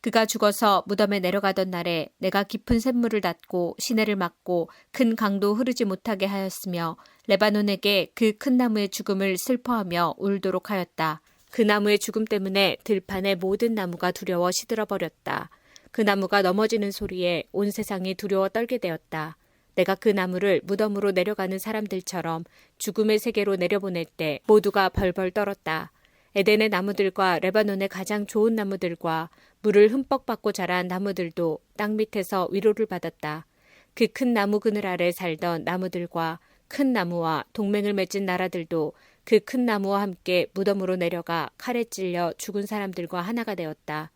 그가 죽어서 무덤에 내려가던 날에 내가 깊은 샘물을 닫고 시내를 막고 큰 강도 흐르지 못하게 하였으며 레바논에게 그 큰 나무의 죽음을 슬퍼하며 울도록 하였다. 그 나무의 죽음 때문에 들판의 모든 나무가 두려워 시들어버렸다. 그 나무가 넘어지는 소리에 온 세상이 두려워 떨게 되었다. 내가 그 나무를 무덤으로 내려가는 사람들처럼 죽음의 세계로 내려보낼 때 모두가 벌벌 떨었다. 에덴의 나무들과 레바논의 가장 좋은 나무들과 물을 흠뻑 받고 자란 나무들도 땅 밑에서 위로를 받았다. 그 큰 나무 그늘 아래 살던 나무들과 큰 나무와 동맹을 맺은 나라들도 그 큰 나무와 함께 무덤으로 내려가 칼에 찔려 죽은 사람들과 하나가 되었다.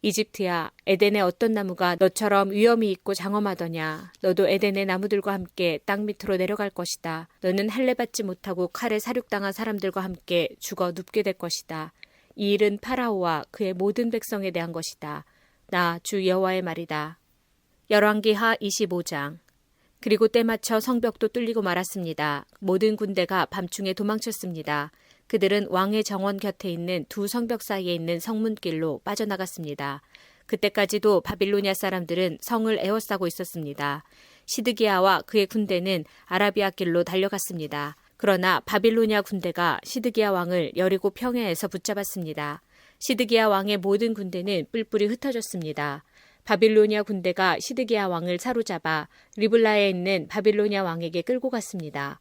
이집트야, 에덴의 어떤 나무가 너처럼 위엄이 있고 장엄하더냐. 너도 에덴의 나무들과 함께 땅 밑으로 내려갈 것이다. 너는 할례 받지 못하고 칼에 사륙당한 사람들과 함께 죽어 눕게 될 것이다. 이 일은 파라오와 그의 모든 백성에 대한 것이다. 나 주 여호와의 말이다. 열왕기하 25장. 그리고 때맞춰 성벽도 뚫리고 말았습니다. 모든 군대가 밤중에 도망쳤습니다. 그들은 왕의 정원 곁에 있는 두 성벽 사이에 있는 성문길로 빠져나갔습니다. 그때까지도 바빌로니아 사람들은 성을 에워싸고 있었습니다. 시드기야와 그의 군대는 아라비아 길로 달려갔습니다. 그러나 바빌로니아 군대가 시드기야 왕을 여리고 평야에서 붙잡았습니다. 시드기야 왕의 모든 군대는 뿔뿔이 흩어졌습니다. 바빌로니아 군대가 시드기야 왕을 사로잡아 리블라에 있는 바빌로니아 왕에게 끌고 갔습니다.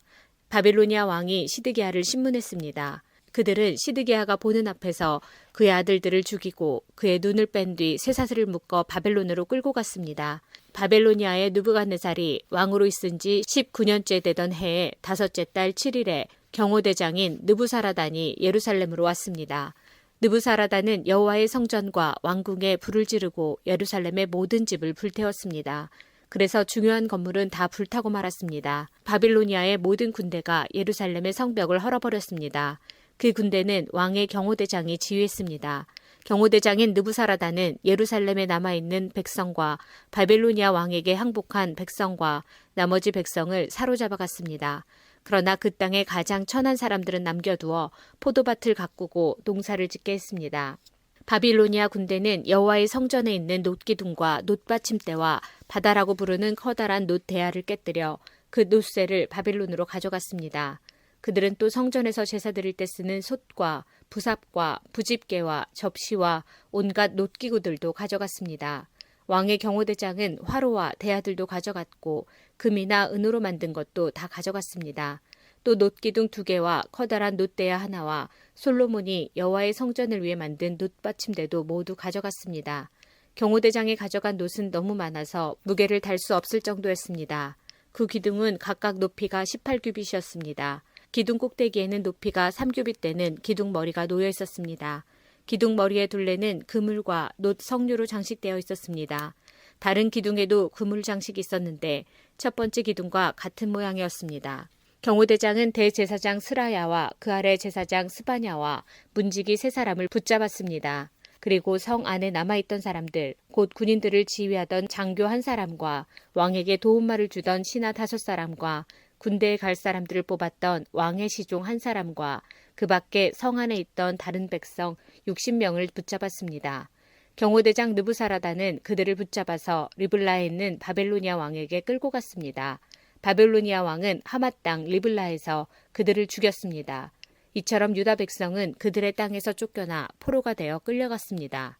바빌로니아 왕이 시드기야를 신문했습니다. 그들은 시드기야가 보는 앞에서 그의 아들들을 죽이고 그의 눈을 뺀 뒤 쇠사슬을 묶어 바벨론으로 끌고 갔습니다. 바벨로니아의 느부갓네살이 왕으로 있은 지 19년째 되던 해의 5째 달 7일에 경호대장인 느부사라단이 예루살렘으로 왔습니다. 느부사라단은 여호와의 성전과 왕궁에 불을 지르고 예루살렘의 모든 집을 불태웠습니다. 그래서 중요한 건물은 다 불타고 말았습니다. 바빌로니아의 모든 군대가 예루살렘의 성벽을 헐어버렸습니다. 그 군대는 왕의 경호대장이 지휘했습니다. 경호대장인 느부사라단은 예루살렘에 남아있는 백성과 바빌로니아 왕에게 항복한 백성과 나머지 백성을 사로잡아갔습니다. 그러나 그 땅의 가장 천한 사람들은 남겨두어 포도밭을 가꾸고 농사를 짓게 했습니다. 바빌로니아 군대는 여호와의 성전에 있는 놋기둥과 놋받침대와 바다라고 부르는 커다란 놋 대야를 깨뜨려 그 놋쇠를 바빌론으로 가져갔습니다. 그들은 또 성전에서 제사 드릴 때 쓰는 솥과 부삽과 부집개와 접시와 온갖 놋기구들도 가져갔습니다. 왕의 경호대장은 화로와 대야들도 가져갔고 금이나 은으로 만든 것도 다 가져갔습니다. 또 놋기둥 2개와 커다란 놋대야 하나와 솔로몬이 여호와의 성전을 위해 만든 놋받침대도 모두 가져갔습니다. 경호대장이 가져간 놋은 너무 많아서 무게를 달 수 없을 정도였습니다. 그 기둥은 각각 높이가 18규빗이었습니다. 기둥 꼭대기에는 높이가 3규빗 되는 기둥 머리가 놓여 있었습니다. 기둥 머리의 둘레는 그물과 놋 석류로 장식되어 있었습니다. 다른 기둥에도 그물 장식이 있었는데 첫 번째 기둥과 같은 모양이었습니다. 경호대장은 대제사장 스라야와 그 아래 제사장 스바냐와 문지기 3사람을 붙잡았습니다. 그리고 성 안에 남아있던 사람들, 곧 군인들을 지휘하던 장교 1사람과 왕에게 도움말을 주던 신하 5사람과 군대에 갈 사람들을 뽑았던 왕의 시종 1사람과 그 밖에 성 안에 있던 다른 백성 60명을 붙잡았습니다. 경호대장 느부사라단은 그들을 붙잡아서 리블라에 있는 바벨로니아 왕에게 끌고 갔습니다. 바벨로니아 왕은 하맛 땅 리블라에서 그들을 죽였습니다. 이처럼 유다 백성은 그들의 땅에서 쫓겨나 포로가 되어 끌려갔습니다.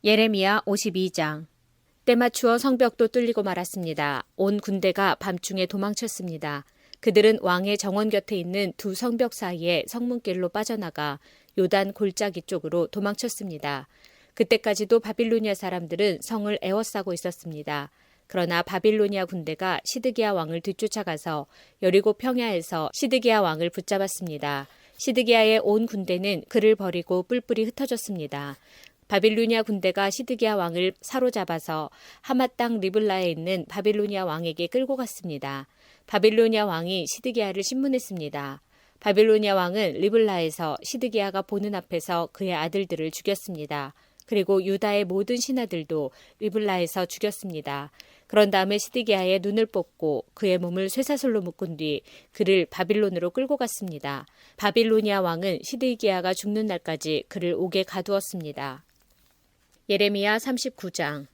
예레미야 52장. 때맞추어 성벽도 뚫리고 말았습니다. 온 군대가 밤중에 도망쳤습니다. 그들은 왕의 정원 곁에 있는 두 성벽 사이에 성문길로 빠져나가 요단 골짜기 쪽으로 도망쳤습니다. 그때까지도 바빌로니아 사람들은 성을 에워싸고 있었습니다. 그러나 바빌로니아 군대가 시드기야 왕을 뒤쫓아가서 여리고 평야에서 시드기야 왕을 붙잡았습니다. 시드기야의 온 군대는 그를 버리고 뿔뿔이 흩어졌습니다. 바빌로니아 군대가 시드기야 왕을 사로잡아서 하맛 땅 리블라에 있는 바빌로니아 왕에게 끌고 갔습니다. 바빌로니아 왕이 시드기야를 신문했습니다. 바빌로니아 왕은 리블라에서 시드기야가 보는 앞에서 그의 아들들을 죽였습니다. 그리고 유다의 모든 신하들도 리블라에서 죽였습니다. 그런 다음에 시드기야의 눈을 뽑고 그의 몸을 쇠사슬로 묶은 뒤 그를 바빌론으로 끌고 갔습니다. 바빌로니아 왕은 시드기야가 죽는 날까지 그를 옥에 가두었습니다. 예레미야 39장.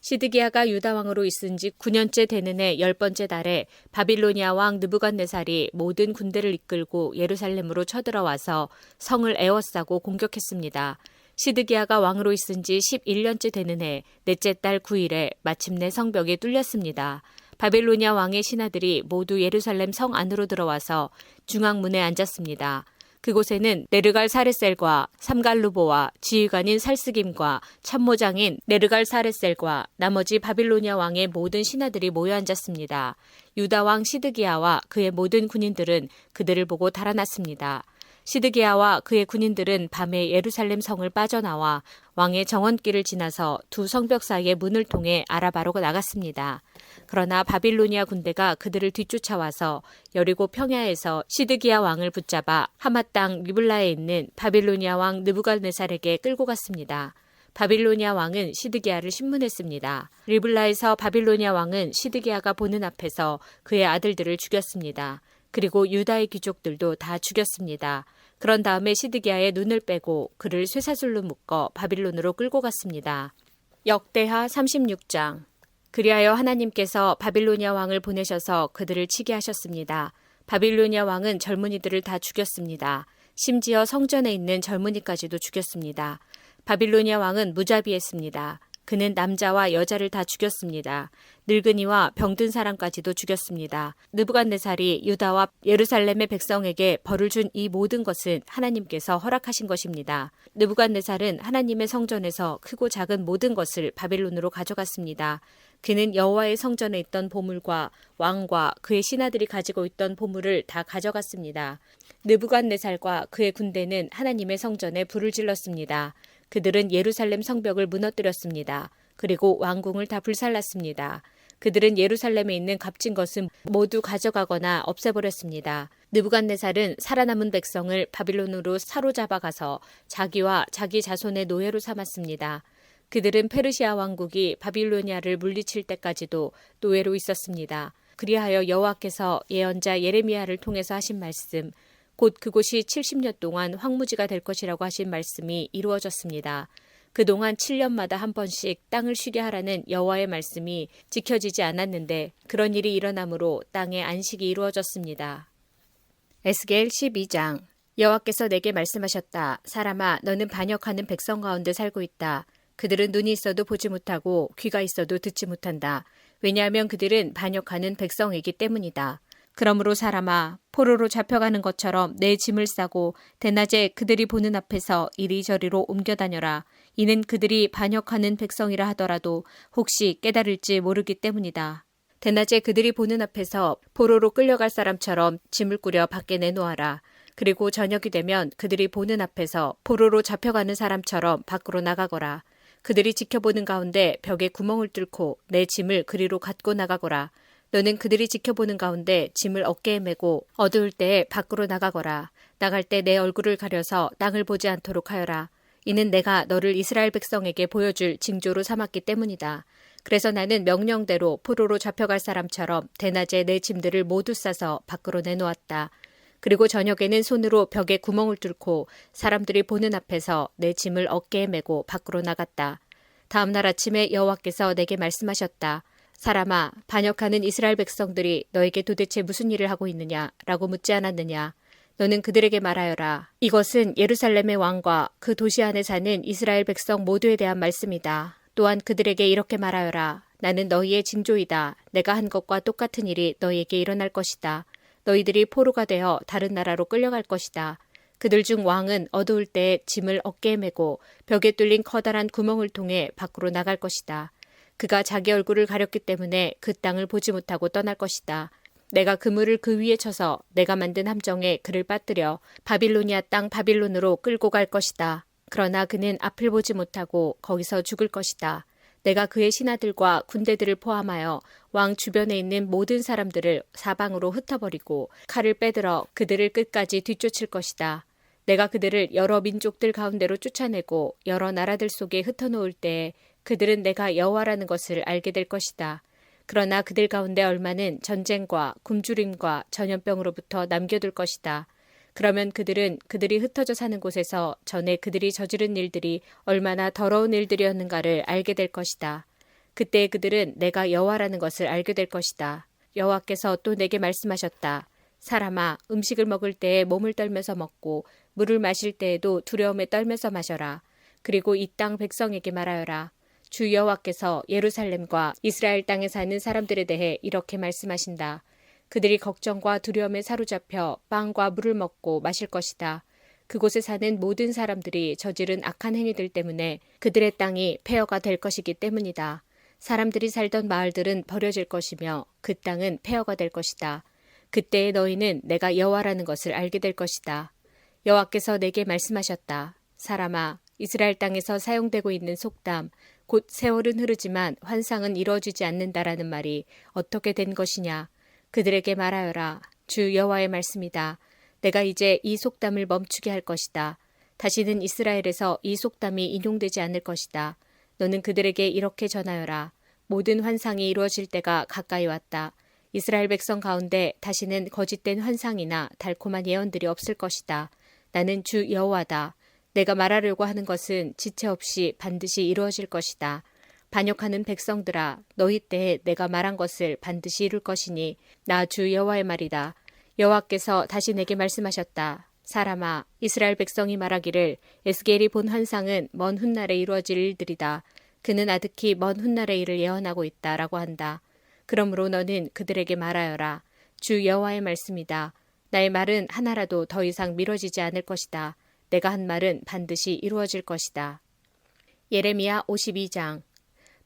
시드기야가 유다 왕으로 있은 지 9년째 되는 해 10번째 달에 바빌로니아 왕 느부갓네살이 모든 군대를 이끌고 예루살렘으로 쳐들어와서 성을 에워싸고 공격했습니다. 시드기야가 왕으로 있은 지 11년째 되는 해 넷째 달 9일에 마침내 성벽이 뚫렸습니다. 바빌로니아 왕의 신하들이 모두 예루살렘 성 안으로 들어와서 중앙문에 앉았습니다. 그곳에는 네르갈 사레셀과 삼갈루보와 지휘관인 살스김과 참모장인 네르갈 사레셀과 나머지 바빌로니아 왕의 모든 신하들이 모여 앉았습니다. 유다 왕 시드기야와 그의 모든 군인들은 그들을 보고 달아났습니다. 시드기야와 그의 군인들은 밤에 예루살렘 성을 빠져나와 왕의 정원길을 지나서 두 성벽 사이의 문을 통해 아라바로 나갔습니다. 그러나 바빌로니아 군대가 그들을 뒤쫓아와서 여리고 평야에서 시드기야 왕을 붙잡아 하맛 땅 리블라에 있는 바빌로니아 왕 느부갓네살에게 끌고 갔습니다. 바빌로니아 왕은 시드기야를 신문했습니다. 리블라에서 바빌로니아 왕은 시드기야가 보는 앞에서 그의 아들들을 죽였습니다. 그리고 유다의 귀족들도 다 죽였습니다. 그런 다음에 시드기야의 눈을 빼고 그를 쇠사슬로 묶어 바빌론으로 끌고 갔습니다. 역대하 36장. 그리하여 하나님께서 바빌로니아 왕을 보내셔서 그들을 치게 하셨습니다. 바빌로니아 왕은 젊은이들을 다 죽였습니다. 심지어 성전에 있는 젊은이까지도 죽였습니다. 바빌로니아 왕은 무자비했습니다. 그는 남자와 여자를 다 죽였습니다. 늙은이와 병든 사람까지도 죽였습니다. 느부갓네살이 유다와 예루살렘의 백성에게 벌을 준 이 모든 것은 하나님께서 허락하신 것입니다. 느부갓네살은 하나님의 성전에서 크고 작은 모든 것을 바빌론으로 가져갔습니다. 그는 여호와의 성전에 있던 보물과 왕과 그의 신하들이 가지고 있던 보물을 다 가져갔습니다. 느부갓네살과 그의 군대는 하나님의 성전에 불을 질렀습니다. 그들은 예루살렘 성벽을 무너뜨렸습니다. 그리고 왕궁을 다 불살랐습니다. 그들은 예루살렘에 있는 값진 것은 모두 가져가거나 없애버렸습니다. 느부갓네살은 살아남은 백성을 바빌론으로 사로잡아가서 자기와 자기 자손의 노예로 삼았습니다. 그들은 페르시아 왕국이 바빌로니아를 물리칠 때까지도 노예로 있었습니다. 그리하여 여호와께서 예언자 예레미야를 통해서 하신 말씀, 곧 그곳이 70년 동안 황무지가 될 것이라고 하신 말씀이 이루어졌습니다. 그동안 7년마다 한 번씩 땅을 쉬게 하라는 여호와의 말씀이 지켜지지 않았는데 그런 일이 일어나므로 땅에 안식이 이루어졌습니다. 에스겔 12장. 여호와께서 내게 말씀하셨다. 사람아, 너는 반역하는 백성 가운데 살고 있다. 그들은 눈이 있어도 보지 못하고 귀가 있어도 듣지 못한다. 왜냐하면 그들은 반역하는 백성이기 때문이다. 그러므로 사람아, 포로로 잡혀가는 것처럼 내 짐을 싸고 대낮에 그들이 보는 앞에서 이리저리로 옮겨다녀라. 이는 그들이 반역하는 백성이라 하더라도 혹시 깨달을지 모르기 때문이다. 대낮에 그들이 보는 앞에서 포로로 끌려갈 사람처럼 짐을 꾸려 밖에 내놓아라. 그리고 저녁이 되면 그들이 보는 앞에서 포로로 잡혀가는 사람처럼 밖으로 나가거라. 그들이 지켜보는 가운데 벽에 구멍을 뚫고 내 짐을 그리로 갖고 나가거라. 너는 그들이 지켜보는 가운데 짐을 어깨에 메고 어두울 때에 밖으로 나가거라. 나갈 때 내 얼굴을 가려서 땅을 보지 않도록 하여라. 이는 내가 너를 이스라엘 백성에게 보여줄 징조로 삼았기 때문이다. 그래서 나는 명령대로 포로로 잡혀갈 사람처럼 대낮에 내 짐들을 모두 싸서 밖으로 내놓았다. 그리고 저녁에는 손으로 벽에 구멍을 뚫고 사람들이 보는 앞에서 내 짐을 어깨에 메고 밖으로 나갔다. 다음 날 아침에 여호와께서 내게 말씀하셨다. 사람아, 반역하는 이스라엘 백성들이 너에게 도대체 무슨 일을 하고 있느냐? 라고 묻지 않았느냐? 너는 그들에게 말하여라. 이것은 예루살렘의 왕과 그 도시 안에 사는 이스라엘 백성 모두에 대한 말씀이다. 또한 그들에게 이렇게 말하여라. 나는 너희의 징조이다. 내가 한 것과 똑같은 일이 너희에게 일어날 것이다. 너희들이 포로가 되어 다른 나라로 끌려갈 것이다. 그들 중 왕은 어두울 때에 짐을 어깨에 메고 벽에 뚫린 커다란 구멍을 통해 밖으로 나갈 것이다. 그가 자기 얼굴을 가렸기 때문에 그 땅을 보지 못하고 떠날 것이다. 내가 그물을 그 위에 쳐서 내가 만든 함정에 그를 빠뜨려 바빌로니아 땅 바빌론으로 끌고 갈 것이다. 그러나 그는 앞을 보지 못하고 거기서 죽을 것이다. 내가 그의 신하들과 군대들을 포함하여 왕 주변에 있는 모든 사람들을 사방으로 흩어버리고 칼을 빼들어 그들을 끝까지 뒤쫓을 것이다. 내가 그들을 여러 민족들 가운데로 쫓아내고 여러 나라들 속에 흩어놓을 때에 그들은 내가 여호와라는 것을 알게 될 것이다. 그러나 그들 가운데 얼마는 전쟁과 굶주림과 전염병으로부터 남겨둘 것이다. 그러면 그들은 그들이 흩어져 사는 곳에서 전에 그들이 저지른 일들이 얼마나 더러운 일들이었는가를 알게 될 것이다. 그때 그들은 내가 여호와라는 것을 알게 될 것이다. 여호와께서 또 내게 말씀하셨다. 사람아, 음식을 먹을 때에 몸을 떨면서 먹고 물을 마실 때에도 두려움에 떨면서 마셔라. 그리고 이 땅 백성에게 말하여라. 주 여호와께서 예루살렘과 이스라엘 땅에 사는 사람들에 대해 이렇게 말씀하신다. 그들이 걱정과 두려움에 사로잡혀 빵과 물을 먹고 마실 것이다. 그곳에 사는 모든 사람들이 저지른 악한 행위들 때문에 그들의 땅이 폐허가 될 것이기 때문이다. 사람들이 살던 마을들은 버려질 것이며 그 땅은 폐허가 될 것이다. 그때에 너희는 내가 여호와라는 것을 알게 될 것이다. 여호와께서 내게 말씀하셨다. 사람아, 이스라엘 땅에서 사용되고 있는 속담, 곧 세월은 흐르지만 환상은 이루어지지 않는다라는 말이 어떻게 된 것이냐. 그들에게 말하여라. 주 여호와의 말씀이다. 내가 이제 이 속담을 멈추게 할 것이다. 다시는 이스라엘에서 이 속담이 인용되지 않을 것이다. 너는 그들에게 이렇게 전하여라. 모든 환상이 이루어질 때가 가까이 왔다. 이스라엘 백성 가운데 다시는 거짓된 환상이나 달콤한 예언들이 없을 것이다. 나는 주 여호와다. 내가 말하려고 하는 것은 지체 없이 반드시 이루어질 것이다. 반역하는 백성들아, 너희 때에 내가 말한 것을 반드시 이룰 것이니 나 주 여호와의 말이다. 여호와께서 다시 내게 말씀하셨다. 사람아, 이스라엘 백성이 말하기를 에스겔이 본 환상은 먼 훗날에 이루어질 일들이다. 그는 아득히 먼 훗날의 일을 예언하고 있다라고 한다. 그러므로 너는 그들에게 말하여라. 주 여호와의 말씀이다. 나의 말은 하나라도 더 이상 미뤄지지 않을 것이다. 내가 한 말은 반드시 이루어질 것이다. 예레미야 52장.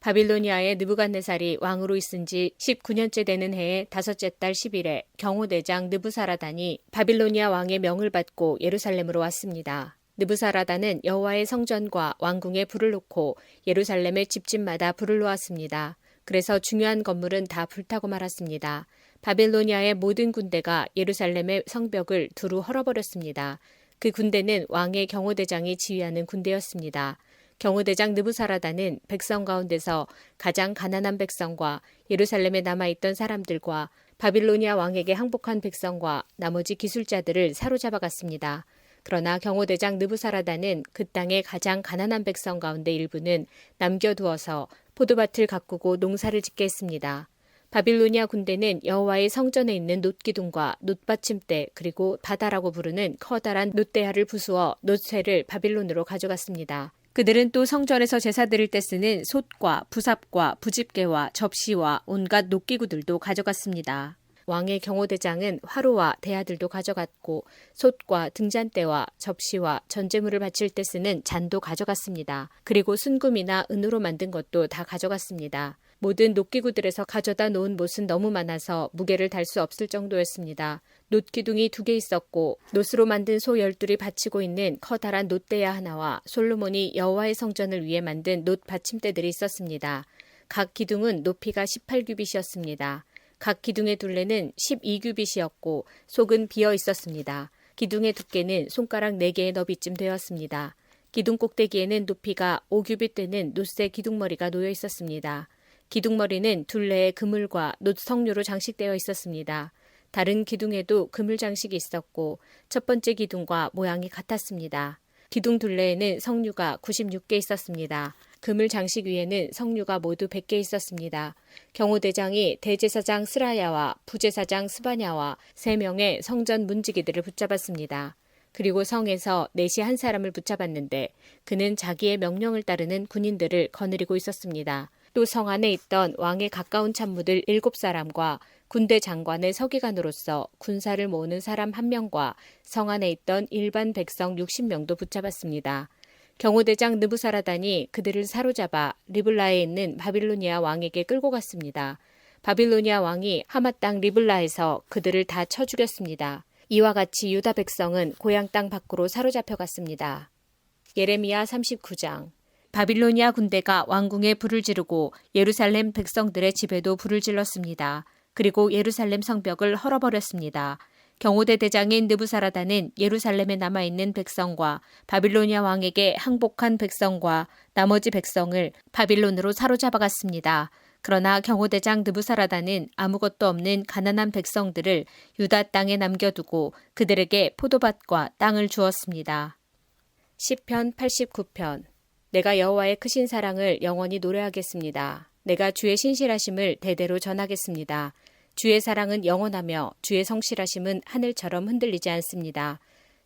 바빌로니아의 느부갓네살이 왕으로 있은 지 19년째 되는 해의 다섯째 달 10일에 경호대장 느부사라단이 바빌로니아 왕의 명을 받고 예루살렘으로 왔습니다. 느부사라단은 여호와의 성전과 왕궁에 불을 놓고 예루살렘의 집집마다 불을 놓았습니다. 그래서 중요한 건물은 다 불타고 말았습니다. 바빌로니아의 모든 군대가 예루살렘의 성벽을 두루 헐어버렸습니다. 그 군대는 왕의 경호대장이 지휘하는 군대였습니다. 경호대장 느부사라단은 백성 가운데서 가장 가난한 백성과 예루살렘에 남아있던 사람들과 바빌로니아 왕에게 항복한 백성과 나머지 기술자들을 사로잡아갔습니다. 그러나 경호대장 느부사라단은 그 땅의 가장 가난한 백성 가운데 일부는 남겨두어서 포도밭을 가꾸고 농사를 짓게 했습니다. 바빌로니아 군대는 여호와의 성전에 있는 놋기둥과 놋받침대 그리고 바다라고 부르는 커다란 놋대야를 부수어 놋쇠를 바빌론으로 가져갔습니다. 그들은 또 성전에서 제사 드릴 때 쓰는 솥과 부삽과 부집개와 접시와 온갖 놋기구들도 가져갔습니다. 왕의 경호대장은 화로와 대야들도 가져갔고 솥과 등잔대와 접시와 전제물을 바칠 때 쓰는 잔도 가져갔습니다. 그리고 순금이나 은으로 만든 것도 다 가져갔습니다. 모든 놋기구들에서 가져다 놓은 못은 너무 많아서 무게를 달 수 없을 정도였습니다. 놋기둥이 2개 있었고 놋으로 만든 소 12이 받치고 있는 커다란 놋대야 하나와 솔로몬이 여호와의 성전을 위해 만든 놋 받침대들이 있었습니다. 각 기둥은 높이가 18규빗이었습니다. 각 기둥의 둘레는 12규빗이었고 속은 비어 있었습니다. 기둥의 두께는 손가락 4개의 너비쯤 되었습니다. 기둥 꼭대기에는 높이가 5규빗 되는 놋새 기둥머리가 놓여 있었습니다. 기둥머리는 둘레에 그물과 놋 석류로 장식되어 있었습니다. 다른 기둥에도 그물 장식이 있었고 첫 번째 기둥과 모양이 같았습니다. 기둥 둘레에는 석류가 96개 있었습니다. 그물 장식 위에는 석류가 모두 100개 있었습니다. 경호대장이 대제사장 스라야와 부제사장 스바냐와 3명의 성전 문지기들을 붙잡았습니다. 그리고 성에서 넷이 한 사람을 붙잡았는데 그는 자기의 명령을 따르는 군인들을 거느리고 있었습니다. 또 성 안에 있던 왕의 가까운 참모들 7사람과 군대 장관의 서기관으로서 군사를 모으는 사람 1명과 성 안에 있던 일반 백성 60명도 붙잡았습니다. 경호대장 느부사라단이 그들을 사로잡아 리블라에 있는 바빌로니아 왕에게 끌고 갔습니다. 바빌로니아 왕이 하마 땅 리블라에서 그들을 다 쳐 죽였습니다. 이와 같이 유다 백성은 고향 땅 밖으로 사로잡혀 갔습니다. 예레미야 39장. 바빌로니아 군대가 왕궁에 불을 지르고 예루살렘 백성들의 집에도 불을 질렀습니다. 그리고 예루살렘 성벽을 헐어버렸습니다. 경호대 대장인 느부사라단은 예루살렘에 남아있는 백성과 바빌로니아 왕에게 항복한 백성과 나머지 백성을 바빌론으로 사로잡아갔습니다. 그러나 경호대장 느부사라단은 아무것도 없는 가난한 백성들을 유다 땅에 남겨두고 그들에게 포도밭과 땅을 주었습니다. 시편 89편. 내가 여호와의 크신 사랑을 영원히 노래하겠습니다. 내가 주의 신실하심을 대대로 전하겠습니다. 주의 사랑은 영원하며 주의 성실하심은 하늘처럼 흔들리지 않습니다.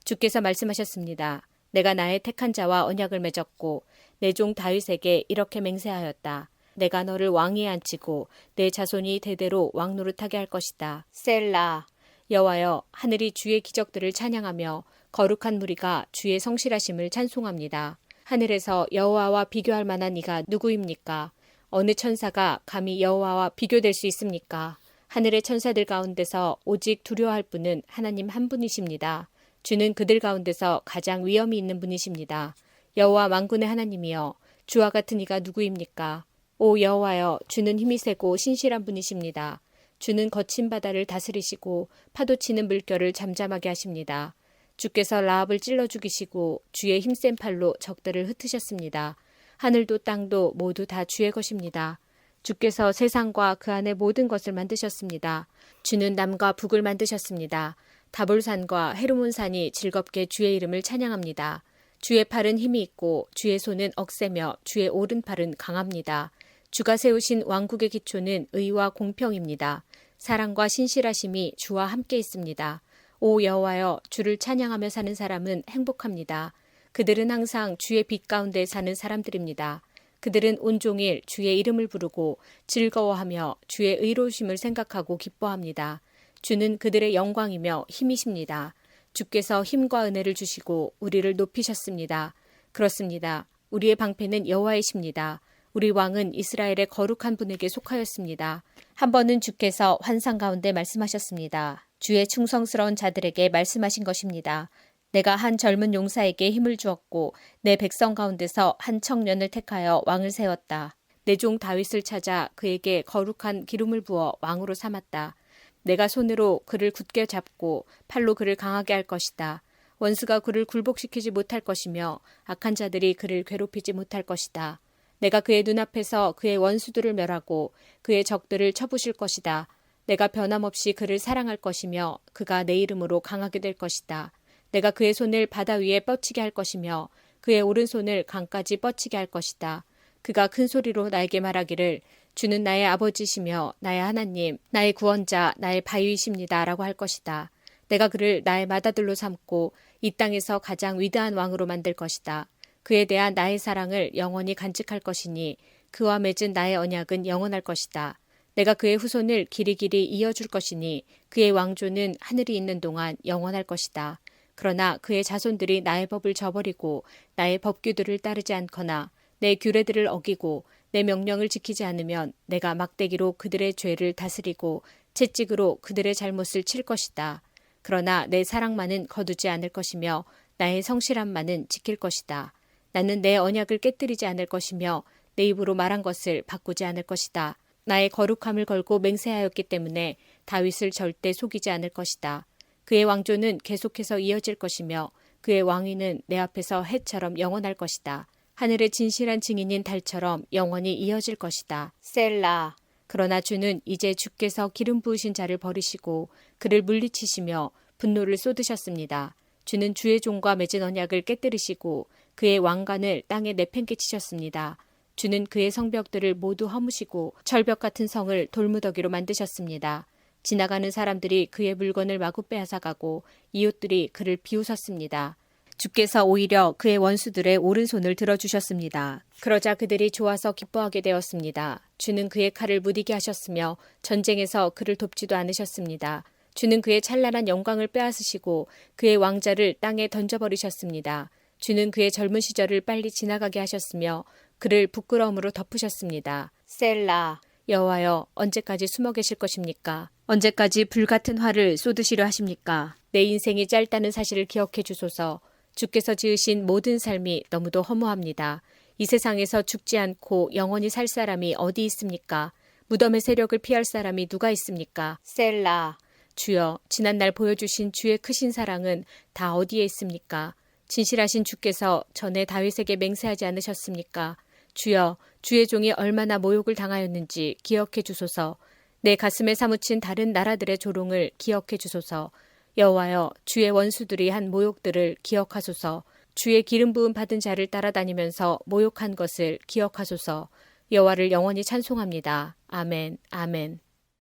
주께서 말씀하셨습니다. 내가 나의 택한 자와 언약을 맺었고 내 종 다윗에게 이렇게 맹세하였다. 내가 너를 왕위에 앉히고 내 자손이 대대로 왕 노릇하게 할 것이다. 셀라. 여호와여, 하늘이 주의 기적들을 찬양하며 거룩한 무리가 주의 성실하심을 찬송합니다. 하늘에서 여호와와 비교할 만한 이가 누구입니까? 어느 천사가 감히 여호와와 비교될 수 있습니까? 하늘의 천사들 가운데서 오직 두려워할 분은 하나님 한 분이십니다. 주는 그들 가운데서 가장 위엄이 있는 분이십니다. 여호와 만군의 하나님이여, 주와 같은 이가 누구입니까? 오 여호와여, 주는 힘이 세고 신실한 분이십니다. 주는 거친 바다를 다스리시고 파도치는 물결을 잠잠하게 하십니다. 주께서 라합을 찔러 죽이시고 주의 힘센 팔로 적들을 흩으셨습니다. 하늘도 땅도 모두 다 주의 것입니다. 주께서 세상과 그 안의 모든 것을 만드셨습니다. 주는 남과 북을 만드셨습니다. 다볼산과 헤르몬산이 즐겁게 주의 이름을 찬양합니다. 주의 팔은 힘이 있고 주의 손은 억세며 주의 오른팔은 강합니다. 주가 세우신 왕국의 기초는 의와 공평입니다. 사랑과 신실하심이 주와 함께 있습니다. 오 여호와여, 주를 찬양하며 사는 사람은 행복합니다. 그들은 항상 주의 빛 가운데 사는 사람들입니다. 그들은 온종일 주의 이름을 부르고 즐거워하며 주의 의로우심을 생각하고 기뻐합니다. 주는 그들의 영광이며 힘이십니다. 주께서 힘과 은혜를 주시고 우리를 높이셨습니다. 그렇습니다. 우리의 방패는 여호와이십니다. 우리 왕은 이스라엘의 거룩한 분에게 속하였습니다. 한 번은 주께서 환상 가운데 말씀하셨습니다. 주의 충성스러운 자들에게 말씀하신 것입니다. 내가 한 젊은 용사에게 힘을 주었고 내 백성 가운데서 한 청년을 택하여 왕을 세웠다. 내 종 다윗을 찾아 그에게 거룩한 기름을 부어 왕으로 삼았다. 내가 손으로 그를 굳게 잡고 팔로 그를 강하게 할 것이다. 원수가 그를 굴복시키지 못할 것이며 악한 자들이 그를 괴롭히지 못할 것이다. 내가 그의 눈앞에서 그의 원수들을 멸하고 그의 적들을 쳐부실 것이다. 내가 변함없이 그를 사랑할 것이며 그가 내 이름으로 강하게 될 것이다. 내가 그의 손을 바다 위에 뻗치게 할 것이며 그의 오른손을 강까지 뻗치게 할 것이다. 그가 큰 소리로 나에게 말하기를 주는 나의 아버지시며 나의 하나님, 나의 구원자, 나의 바위이십니다 라고 할 것이다. 내가 그를 나의 맏아들로 삼고 이 땅에서 가장 위대한 왕으로 만들 것이다. 그에 대한 나의 사랑을 영원히 간직할 것이니 그와 맺은 나의 언약은 영원할 것이다. 내가 그의 후손을 길이길이 이어줄 것이니 그의 왕조는 하늘이 있는 동안 영원할 것이다. 그러나 그의 자손들이 나의 법을 저버리고 나의 법규들을 따르지 않거나 내 규례들을 어기고 내 명령을 지키지 않으면 내가 막대기로 그들의 죄를 다스리고 채찍으로 그들의 잘못을 칠 것이다. 그러나 내 사랑만은 거두지 않을 것이며 나의 성실함만은 지킬 것이다. 나는 내 언약을 깨뜨리지 않을 것이며 내 입으로 말한 것을 바꾸지 않을 것이다. 나의 거룩함을 걸고 맹세하였기 때문에 다윗을 절대 속이지 않을 것이다. 그의 왕조는 계속해서 이어질 것이며 그의 왕위는 내 앞에서 해처럼 영원할 것이다. 하늘의 진실한 증인인 달처럼 영원히 이어질 것이다. 셀라. 그러나 주는 이제 주께서 기름 부으신 자를 버리시고 그를 물리치시며 분노를 쏟으셨습니다. 주는 주의 종과 맺은 언약을 깨뜨리시고 그의 왕관을 땅에 내팽개치셨습니다. 주는 그의 성벽들을 모두 허무시고 철벽 같은 성을 돌무더기로 만드셨습니다. 지나가는 사람들이 그의 물건을 마구 빼앗아가고 이웃들이 그를 비웃었습니다. 주께서 오히려 그의 원수들의 오른손을 들어주셨습니다. 그러자 그들이 좋아서 기뻐하게 되었습니다. 주는 그의 칼을 무디게 하셨으며 전쟁에서 그를 돕지도 않으셨습니다. 주는 그의 찬란한 영광을 빼앗으시고 그의 왕자를 땅에 던져버리셨습니다. 주는 그의 젊은 시절을 빨리 지나가게 하셨으며 그를 부끄러움으로 덮으셨습니다. 셀라. 여호와여, 언제까지 숨어 계실 것입니까? 언제까지 불같은 화를 쏟으시려 하십니까? 내 인생이 짧다는 사실을 기억해 주소서. 주께서 지으신 모든 삶이 너무도 허무합니다. 이 세상에서 죽지 않고 영원히 살 사람이 어디 있습니까? 무덤의 세력을 피할 사람이 누가 있습니까? 셀라. 주여, 지난날 보여주신 주의 크신 사랑은 다 어디에 있습니까? 진실하신 주께서 전에 다윗에게 맹세하지 않으셨습니까? 주여, 주의 종이 얼마나 모욕을 당하였는지 기억해 주소서. 내 가슴에 사무친 다른 나라들의 조롱을 기억해 주소서. 여호와여, 주의 원수들이 한 모욕들을 기억하소서. 주의 기름 부음 받은 자를 따라다니면서 모욕한 것을 기억하소서. 여호와를 영원히 찬송합니다. 아멘, 아멘.